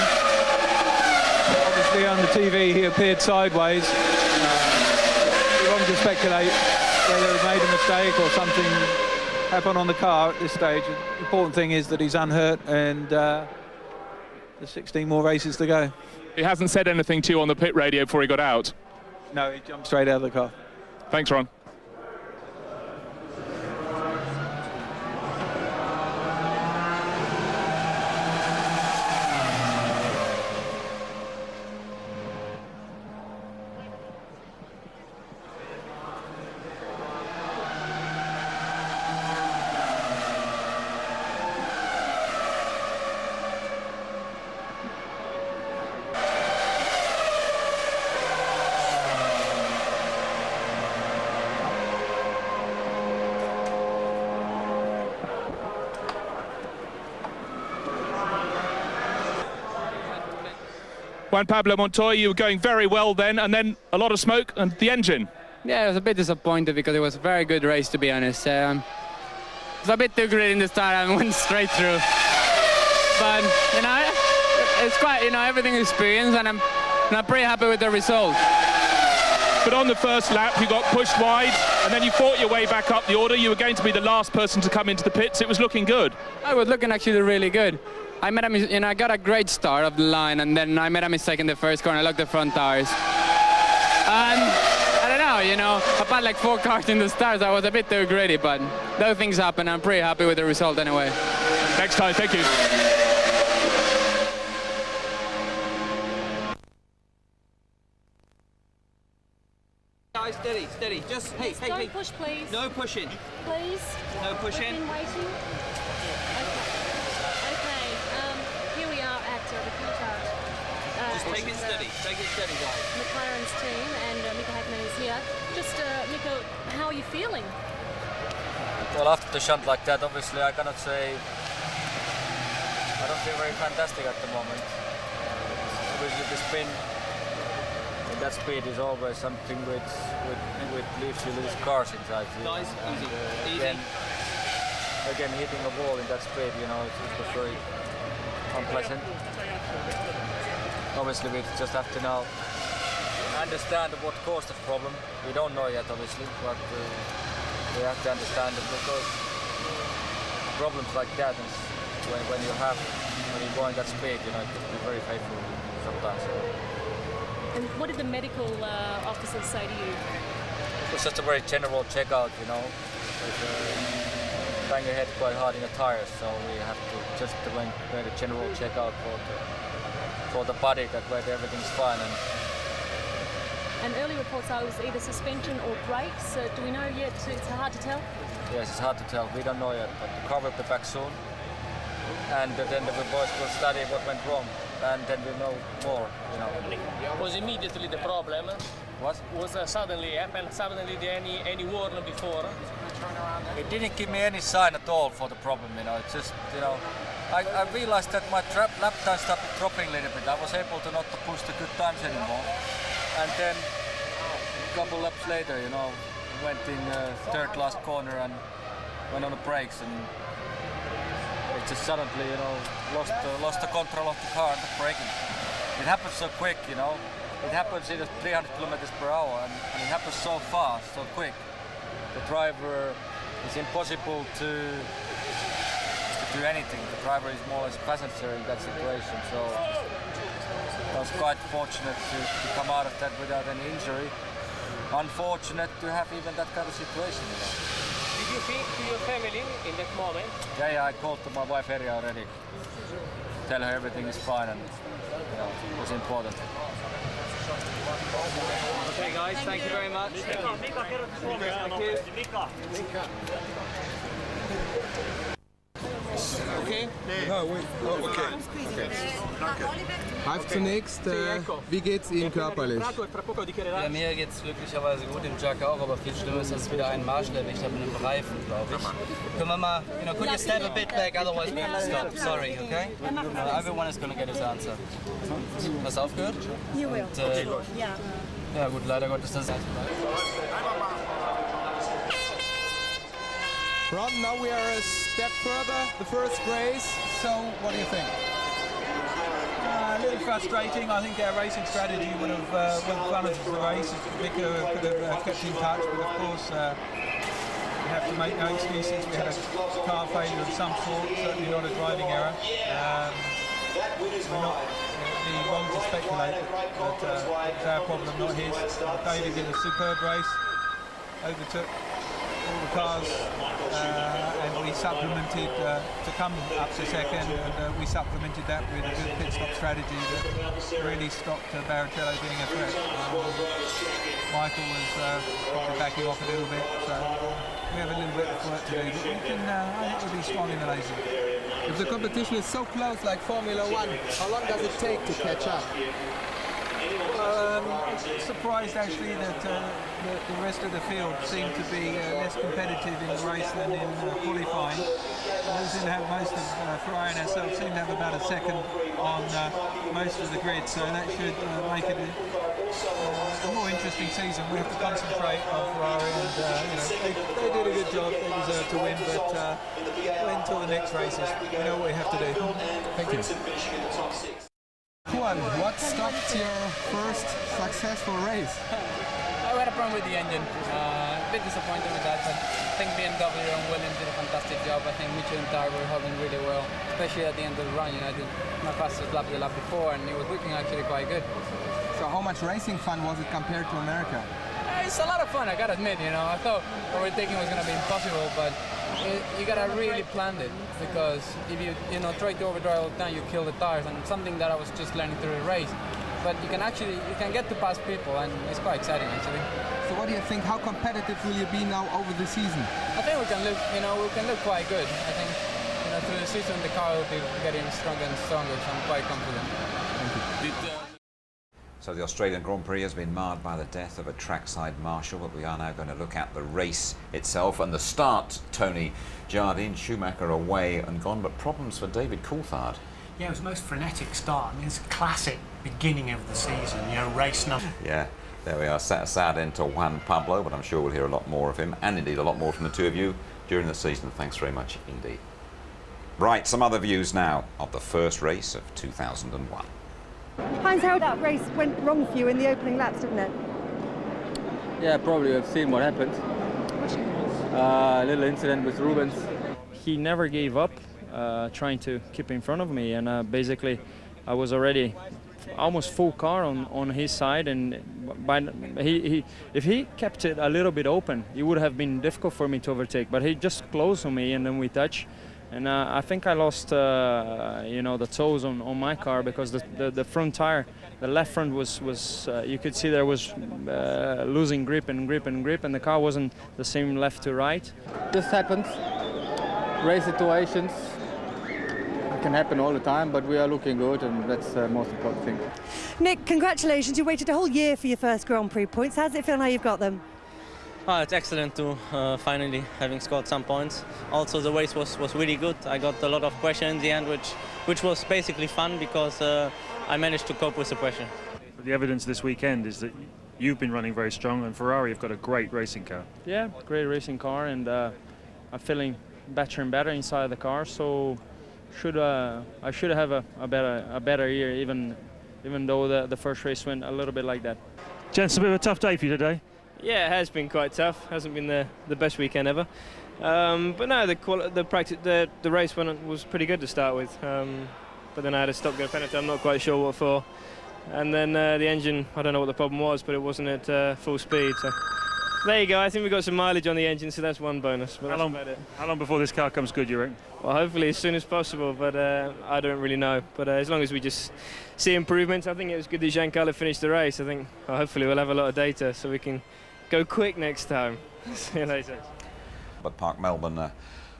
Obviously, on the TV, he appeared sideways. We want to speculate whether he made a mistake or something happened on the car at this stage. The important thing is that he's unhurt, and there's 16 more races to go. He hasn't said anything to you on the pit radio before he got out? No, he jumped straight out of the car. Thanks, Ron. Juan Pablo Montoya, you were going very well then, and then a lot of smoke and the engine. Yeah, I was a bit disappointed because it was a very good race, to be honest. It was a bit too great in the start and went straight through. But, you know, it's quite, you know, everything is experience, and I'm pretty happy with the result. But on the first lap, you got pushed wide, and then you fought your way back up the order. You were going to be the last person to come into the pits. It was looking good. I was looking actually really good. I made a, you know, I got a great start of the line, and then I made a mistake in the first corner. I locked the front tires, and I don't know, you know, I had like 4 cars in the start. So I was a bit too greedy, but those things happen. I'm pretty happy with the result anyway. Next time, thank you. Guys, steady, steady. Just hey, hey, Don't hey. push, please. No pushing. Please. No pushing. We've been waiting. Okay. Here we are at the Coulthard. Just take it steady, guys. McLaren's team, and Mika Häkkinen is here. Just, Mika, how are you feeling? Well, after the shunt like that, obviously I cannot say. I don't feel very fantastic at the moment. Obviously the spin at that speed is always something which leaves you lose cars inside you. Guys, easy. Again, hitting a wall in that speed, you know, it was very unpleasant. Obviously we just have to now understand what caused the problem. We don't know yet, obviously, but we have to understand it because problems like that is when you're going at speed, you know, it can be very painful sometimes. And what did the medical officers say to you? It was just a very general checkout, you know. Bang your head quite hard in the tires, so we have to just make a general checkout for the body, that way everything's fine. And early reports are it was either suspension or brakes. Do we know yet? It's hard to tell? Yes, it's hard to tell. We don't know yet, but the car will be back soon. And then the boys will study what went wrong, and then we'll know more, you know. Was immediately the problem? What? Was suddenly happened? Suddenly any warning before? It didn't give me any sign at all for the problem, you know. It's just, you know, I realized that my lap time started dropping a little bit. I was able to not to push the good times anymore. And then a couple laps later, you know, went in third last corner and went on the brakes, and it just suddenly, you know, lost the control of the car and the braking. It happens so quick, you know. It happens in 300 kilometers per hour, and it happens so fast, so quick. The driver, it's impossible to do anything. The driver is more or less passenger in that situation, so I was quite fortunate to come out of that without any injury. Unfortunate to have even that kind of situation, you know. Did you speak to your family in that moment? Yeah, I called to my wife Eri already. Tell her everything is fine, and you know, it was important. Okay guys, thank you very much. Okay? Ralf, zunächst, wie geht's Ihnen körperlich? Ja, mir geht's glücklicherweise gut, dem Jack auch, aber viel schlimmer ist, dass ich wieder einen Marsch erwischt habe mit einem Reifen, glaube ich. Können wir mal, you know, could you step a bit back, otherwise we have to stop. Sorry, okay? Everyone is going to get his answer. Hast du aufgehört? You will. Ja. Ja gut, leider Gottes das. Ron, now we are a step further, the first race, so what do you think? A little frustrating. I think our racing strategy would have won us the race if Mika could have kept in touch, but of course we have to make no excuses. We had a car failure of some sort, certainly not a driving error. We're not be wrong to speculate, but it's our problem, not his. David did a superb race, overtook all the cars, and we supplemented to come up to second, and we supplemented that with a good pit stop strategy that really stopped Barrichello being a threat. Michael was probably backing off a little bit, so we have a little bit of work to do, but we can, I think we'll be strong in Malaysia. If the competition is so close like Formula One, how long does it take to catch up? I'm surprised actually that the rest of the field seemed to be less competitive in the race than in qualifying. We seem to have most of Ferrari and ourselves seem to have about a second on most of the grid, so that should make it a more interesting season. We have to concentrate on Ferrari, and you know, they did a good job. They deserve to win, but wait until the next races. We know what we have to do. Thank you. Juan, what stopped your first successful race? I had a problem with the engine. A bit disappointed with that, but I think BMW and Williams did a fantastic job. I think Mitchell and Ty were holding really well, especially at the end of the run. You know, I did my fastest lap the lap before, and it was looking actually quite good. So how much racing fun was it compared to America? It's a lot of fun, I gotta admit. You know, I thought overtaking was gonna be impossible, but you gotta really plan it, because if you try to overdrive all the time, you kill the tires, and it's something that I was just learning through the race. But you can get to pass people, and it's quite exciting actually. So what do you think? How competitive will you be now over the season? I think we can look quite good. I think through the season the car will be getting stronger and stronger, so I'm quite confident. Thank you. So the Australian Grand Prix has been marred by the death of a trackside marshal, but we are now going to look at the race itself and the start. Tony Jardine, Schumacher away and gone, but problems for David Coulthard. Yeah, it was the most frenetic start. I mean, it's a classic beginning of the season, you know, race number. Yeah, there we are, sad end to Juan Pablo, but I'm sure we'll hear a lot more of him, and indeed a lot more from the two of you during the season. Thanks very much indeed. Right, some other views now of the first race of 2001. Heinz, how that race went wrong for you in the opening laps, didn't it? Yeah, probably I've seen what happened. A little incident with Rubens. He never gave up trying to keep in front of me, and basically I was already almost full car on his side, and if he kept it a little bit open, it would have been difficult for me to overtake, but he just closed on me and then we touched. And I think I lost, you know, the toes on my car, because the front tire, the left front was you could see there was losing grip, and the car wasn't the same left to right. This happens. Race situations can happen all the time, but we are looking good, and that's the most important thing. Nick, congratulations. You waited a whole year for your first Grand Prix points. How does it feel now you've got them? Oh, it's excellent to finally having scored some points. Also, the race was really good. I got a lot of pressure in the end, which was basically fun, because I managed to cope with the pressure. The evidence this weekend is that you've been running very strong, and Ferrari have got a great racing car. Yeah, great racing car, and I'm feeling better and better inside the car. So I should have a better year, even though the first race went a little bit like that. Gents, a bit of a tough day for you today. Yeah, it has been quite tough. Hasn't been the best weekend ever. But no, the race was pretty good to start with. But then I had to stop, get a penalty. I'm not quite sure what for. And then the engine, I don't know what the problem was, but it wasn't at full speed. So there you go. I think we got some mileage on the engine, so that's one bonus. But that's about it. How long before this car comes good, you reckon? Well, hopefully as soon as possible, but I don't really know. But as long as we just see improvements, I think it was good that Giancarlo finished the race. I think hopefully we'll have a lot of data so we can go quick next time. See you later. But Park Melbourne, a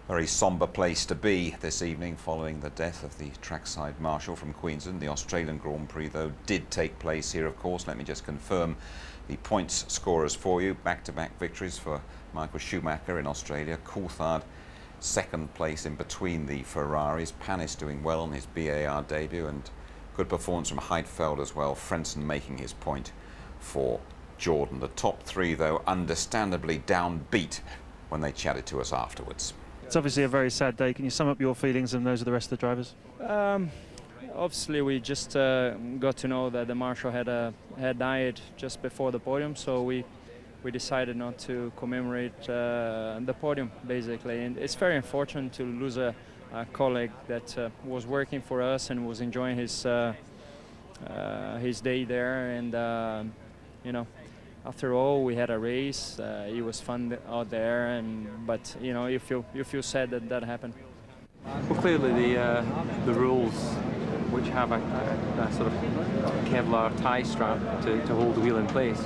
very sombre place to be this evening following the death of the trackside marshal from Queensland. The Australian Grand Prix, though, did take place here, of course. Let me just confirm the points scorers for you. Back-to-back victories for Michael Schumacher in Australia. Coulthard, second place in between the Ferraris. Panis doing well on his BAR debut, and good performance from Heidfeld as well. Frentzen making his point for Jordan. The top three, though, understandably downbeat when they chatted to us afterwards. It's obviously a very sad day. Can you sum up your feelings and those of the rest of the drivers? Obviously, we just got to know that the marshal had died just before the podium, so we decided not to commemorate the podium, basically. And it's very unfortunate to lose a colleague that was working for us and was enjoying his day there. And you know, after all, we had a race. It was fun out there, but you know, you feel sad that happened. Well, clearly the rules, which have a sort of Kevlar tie strap to hold the wheel in place,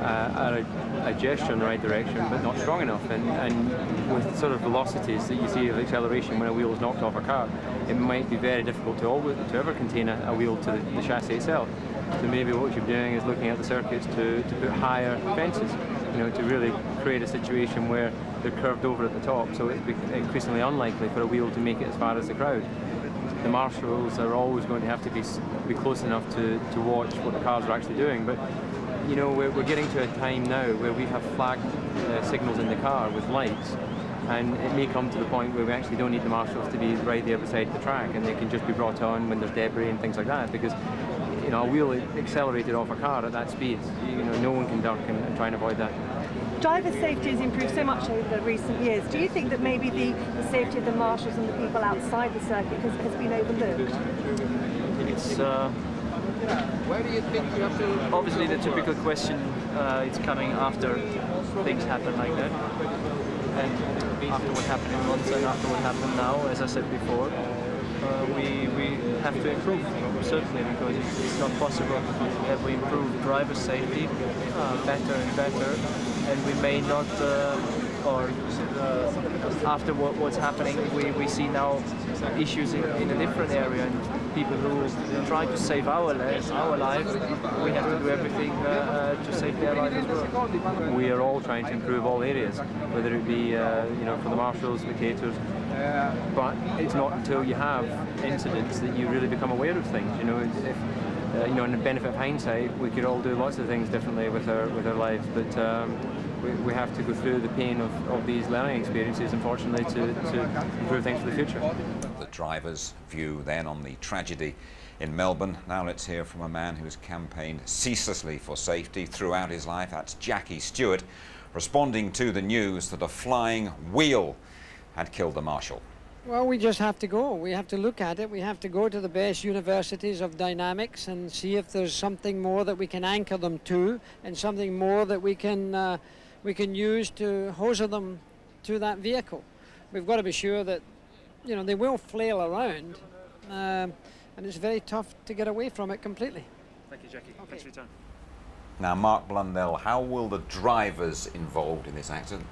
are a gesture in the right direction, but not strong enough. And with sort of velocities that you see of acceleration when a wheel is knocked off a car, it might be very difficult to ever contain a wheel to the chassis itself. So maybe what you're doing is looking at the circuits to put higher fences, you know, to really create a situation where they're curved over at the top, so it's increasingly unlikely for a wheel to make it as far as the crowd. The marshals are always going to have to be close enough to watch what the cars are actually doing, but you know, we're getting to a time now where we have flag signals in the car with lights, and it may come to the point where we actually don't need the marshals to be right there beside the track, and they can just be brought on when there's debris and things like that, because you know, a wheel accelerated off a car at that speed, you know, no one can duck and try and avoid that. Driver safety has improved so much over the recent years. Do you think that maybe the safety of the marshals and the people outside the circuit has been overlooked? It's where do you think you have to... obviously the typical question, it's coming after things happen like that. And after what happened in Monza and after what happened now, as I said before, we have to improve, certainly, because it's not possible that we improve driver safety better and better, and we may not, after what's happening, we see now issues in a different area, and people who try to save our lives, we have to do everything to save their lives as well. We are all trying to improve all areas, whether it be you know, for the marshals, spectators, but it's not until you have incidents that you really become aware of things. You know, if you know, in the benefit of hindsight, we could all do lots of things differently with our lives, but we have to go through the pain of these learning experiences, unfortunately, to improve things for the future. The driver's view then on the tragedy in Melbourne. Now let's hear from a man who's campaigned ceaselessly for safety throughout his life. That's Jackie Stewart, responding to the news that a flying wheel had killed the marshal. Well, we just have to go. We have to look at it. We have to go to the best universities of dynamics and see if there's something more that we can anchor them to, and something more that we can use to hose them to that vehicle. We've got to be sure that, you know, they will flail around, and it's very tough to get away from it completely. Thank you, Jackie. Okay. Thanks for your time. Now, Mark Blundell, how will the drivers involved in this accident,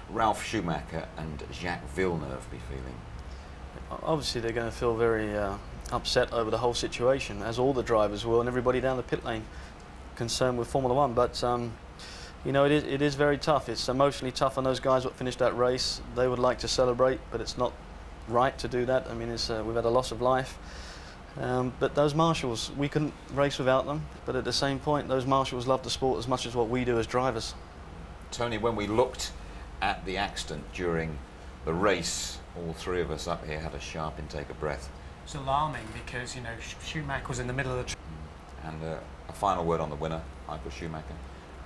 Ralf Schumacher and Jacques Villeneuve, be feeling? Obviously, they're going to feel very upset over the whole situation, as all the drivers will, and everybody down the pit lane concerned with Formula One. But you know, it is very tough. It's emotionally tough on those guys that finished that race. They would like to celebrate, but it's not right to do that. I mean, we've had a loss of life. But those marshals, we couldn't race without them. But at the same point, those marshals love the sport as much as what we do as drivers. Tony, when we looked at the accident during the race, all three of us up here had a sharp intake of breath. It's alarming because, you know, Schumacher was in the middle of the... And a final word on the winner, Michael Schumacher.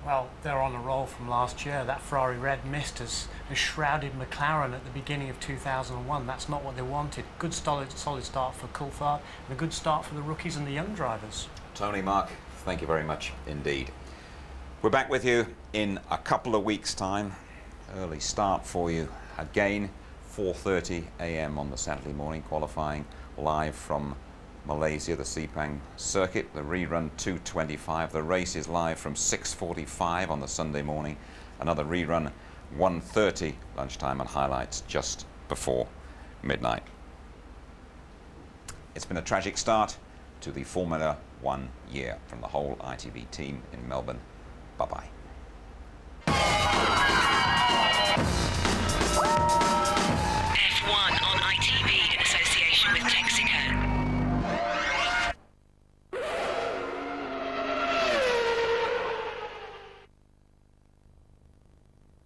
Well, they're on a roll from last year. That Ferrari red mist has shrouded McLaren at the beginning of 2001. That's not what they wanted. Good, solid start for Coulthard, and a good start for the rookies and the young drivers. Tony, Mark, thank you very much indeed. We're back with you in a couple of weeks' time. Early start for you again, 4:30 a.m. on the Saturday morning, qualifying live from Malaysia, the Sepang circuit. The rerun 2:25. The race is live from 6:45 on the Sunday morning. Another rerun 1:30 lunchtime, and highlights just before midnight. It's been a tragic start to the Formula One year. From the whole ITV team in Melbourne, bye-bye. F1 on ITV in association with Texaco.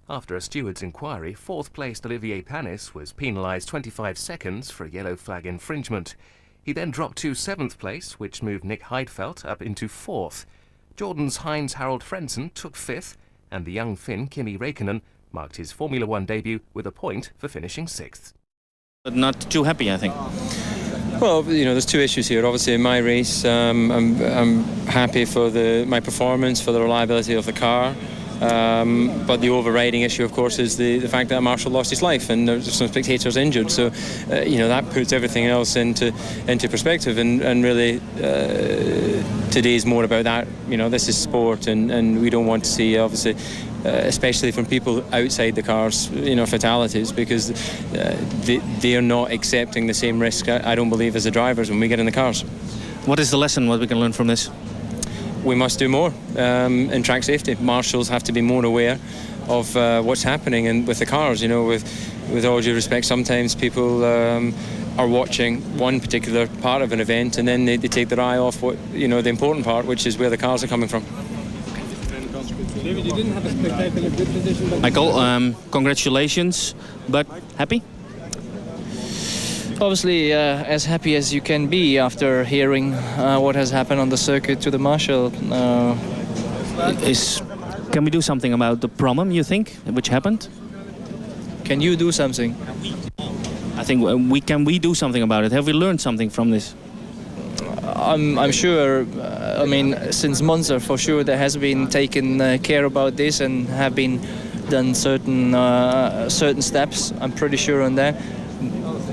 After a steward's inquiry, fourth-placed Olivier Panis was penalised 25 seconds for a yellow flag infringement. He then dropped to seventh place, which moved Nick Heidfeld up into fourth. Jordan's Heinz Harald Frentzen took fifth, and the young Finn Kimi Räikkönen marked his Formula One debut with a point for finishing sixth. Not too happy, I think. Well, you know, there's two issues here. Obviously, in my race, I'm happy for my performance, for the reliability of the car. But the overriding issue, of course, is the fact that a marshal lost his life and there's some spectators injured. So, you know, that puts everything else into perspective. And really, today's more about that. You know, this is sport, and we don't want to see, obviously, especially from people outside the cars, you know, fatalities, because they are not accepting the same risk, I don't believe, as the drivers when we get in the cars. What is the lesson, what we can learn from this? We must do more in track safety. Marshals have to be more aware of what's happening and with the cars. You know, with all due respect, sometimes people are watching one particular part of an event and then they take their eye off what, you know, the important part, which is where the cars are coming from. David, you didn't have a spectacular good position. But Michael, congratulations, but happy? Obviously, as happy as you can be after hearing what has happened on the circuit to the marshal. Can we do something about the problem, you think, which happened? Can you do something? I think can we do something about it? Have we learned something from this? I'm sure. I mean, since Monza, for sure, there has been taken care about this and have been done certain steps. I'm pretty sure on that.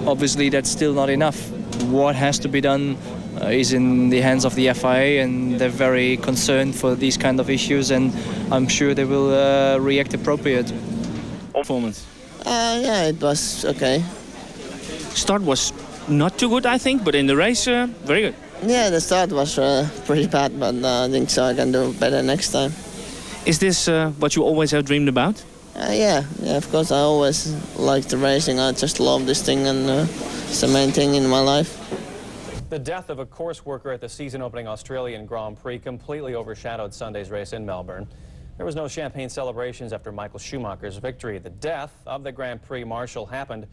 Obviously, that's still not enough. What has to be done is in the hands of the FIA, and they're very concerned for these kind of issues, and I'm sure they will react appropriate. Performance? Yeah, it was okay. Start was not too good, I think, but in the race, very good. Yeah, the start was pretty bad, but I think so I can do better next time. Is this what you always have dreamed about? Yeah, of course. I always liked the racing. I just love this thing, and it's the main thing in my life. The death of a course worker at the season-opening Australian Grand Prix completely overshadowed Sunday's race in Melbourne. There was no champagne celebrations after Michael Schumacher's victory. The death of the Grand Prix marshal happened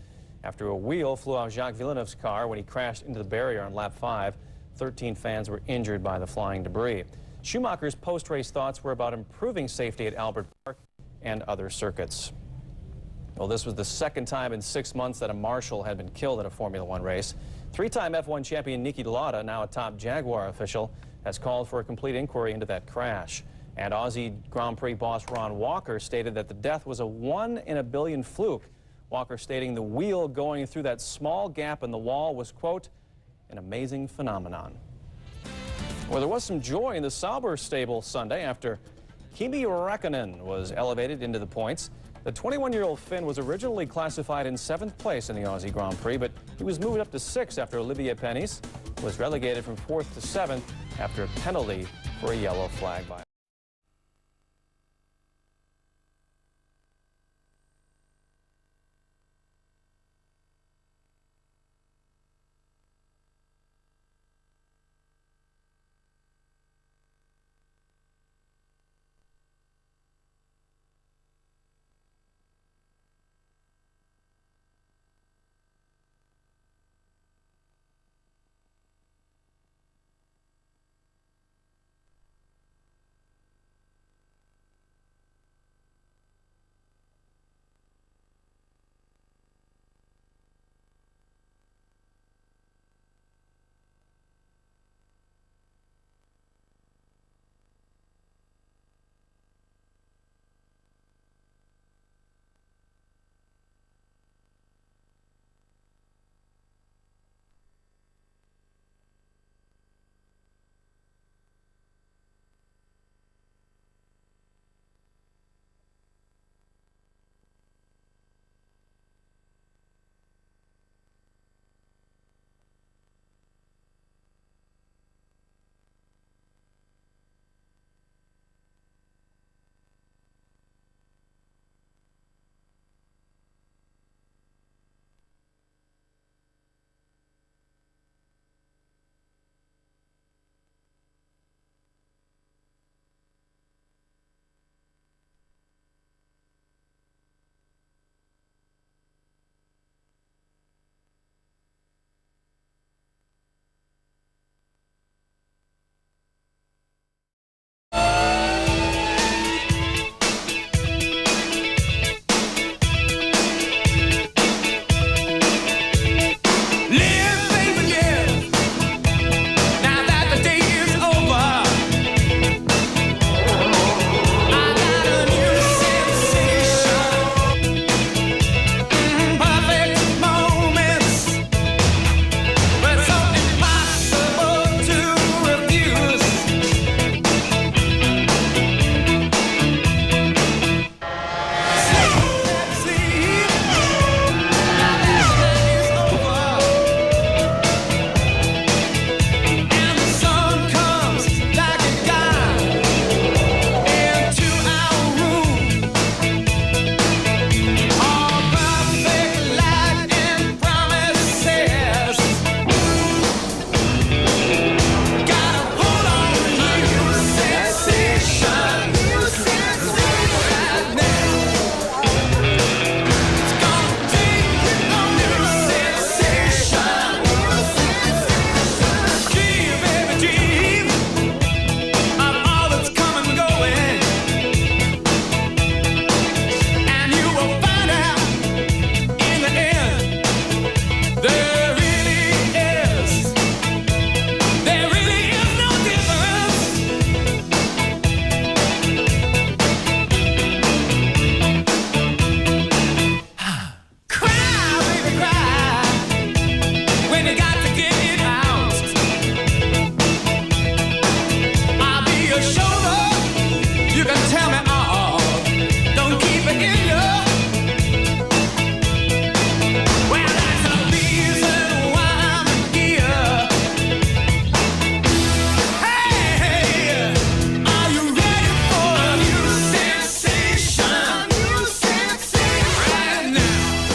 after a wheel flew off Jacques Villeneuve's car when he crashed into the barrier on lap 5. 13 fans were injured by the flying debris. Schumacher's post-race thoughts were about improving safety at Albert Park and other circuits. Well, this was the second time in 6 months that a marshal had been killed at a Formula One race. Three-time F1 champion Niki Lauda, now a top Jaguar official, has called for a complete inquiry into that crash. And Aussie Grand Prix boss Ron Walker stated that the death was a 1 in a billion fluke. Walker stating the wheel going through that small gap in the wall was, quote, an amazing phenomenon. Well, there was some joy in the Sauber stable Sunday after Kimi Räikkönen was elevated into the points. The 21-year-old Finn was originally classified in 7th place in the Aussie Grand Prix, but he was moved up to 6th after Olivier Panis was relegated from 4th to 7th after a penalty for a yellow flag violation.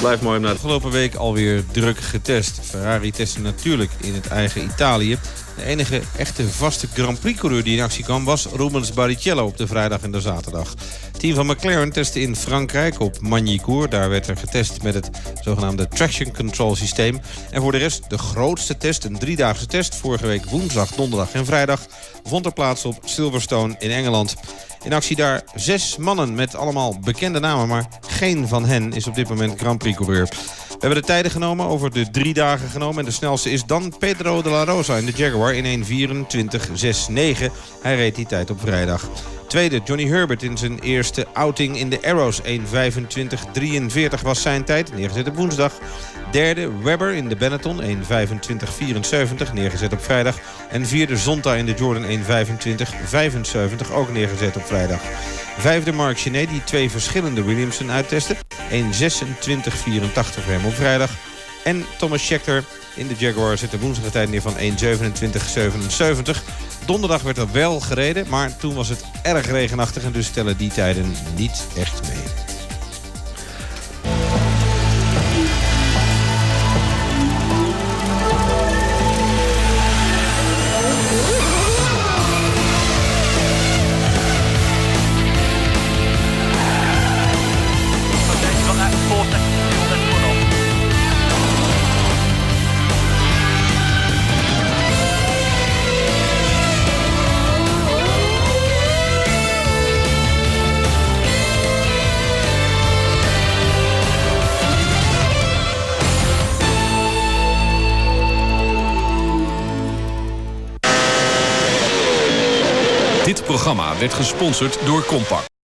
Blijft mooi om naar. Afgelopen week alweer druk getest. Ferrari testte natuurlijk in het eigen Italië. De enige echte vaste Grand Prix-coureur die in actie kwam was Rubens Barrichello op de vrijdag en de zaterdag. Het team van McLaren testte in Frankrijk op Magny-Cours. Daar werd er getest met het zogenaamde traction control systeem. En voor de rest de grootste test, een 3-daagse test. Vorige week woensdag, donderdag en vrijdag vond er plaats op Silverstone in Engeland. In actie daar 6 mannen met allemaal bekende namen, maar geen van hen is op dit moment Grand Prix-coureur. We hebben de tijden genomen, over de 3 dagen genomen. En de snelste is dan Pedro de la Rosa in de Jaguar in 1:24.69. Hij reed die tijd op vrijdag. Tweede, Johnny Herbert in zijn eerste outing in de Arrows. 1:25.43 was zijn tijd, neergezet op woensdag. Derde, Webber in de Benetton, 1:25.74, neergezet op vrijdag. En vierde, Zonta in de Jordan, 1:25.75, ook neergezet op vrijdag. Vijfde, Mark Genet, die 2 verschillende Williamson uittesten. 1:26.84 voor hem op vrijdag. En Thomas Scheckter in de Jaguar zette woensdag de tijd neer van 1:27.77. Donderdag werd er wel gereden, maar toen was het erg regenachtig en dus tellen die tijden niet echt mee. Dit programma werd gesponsord door Compaq.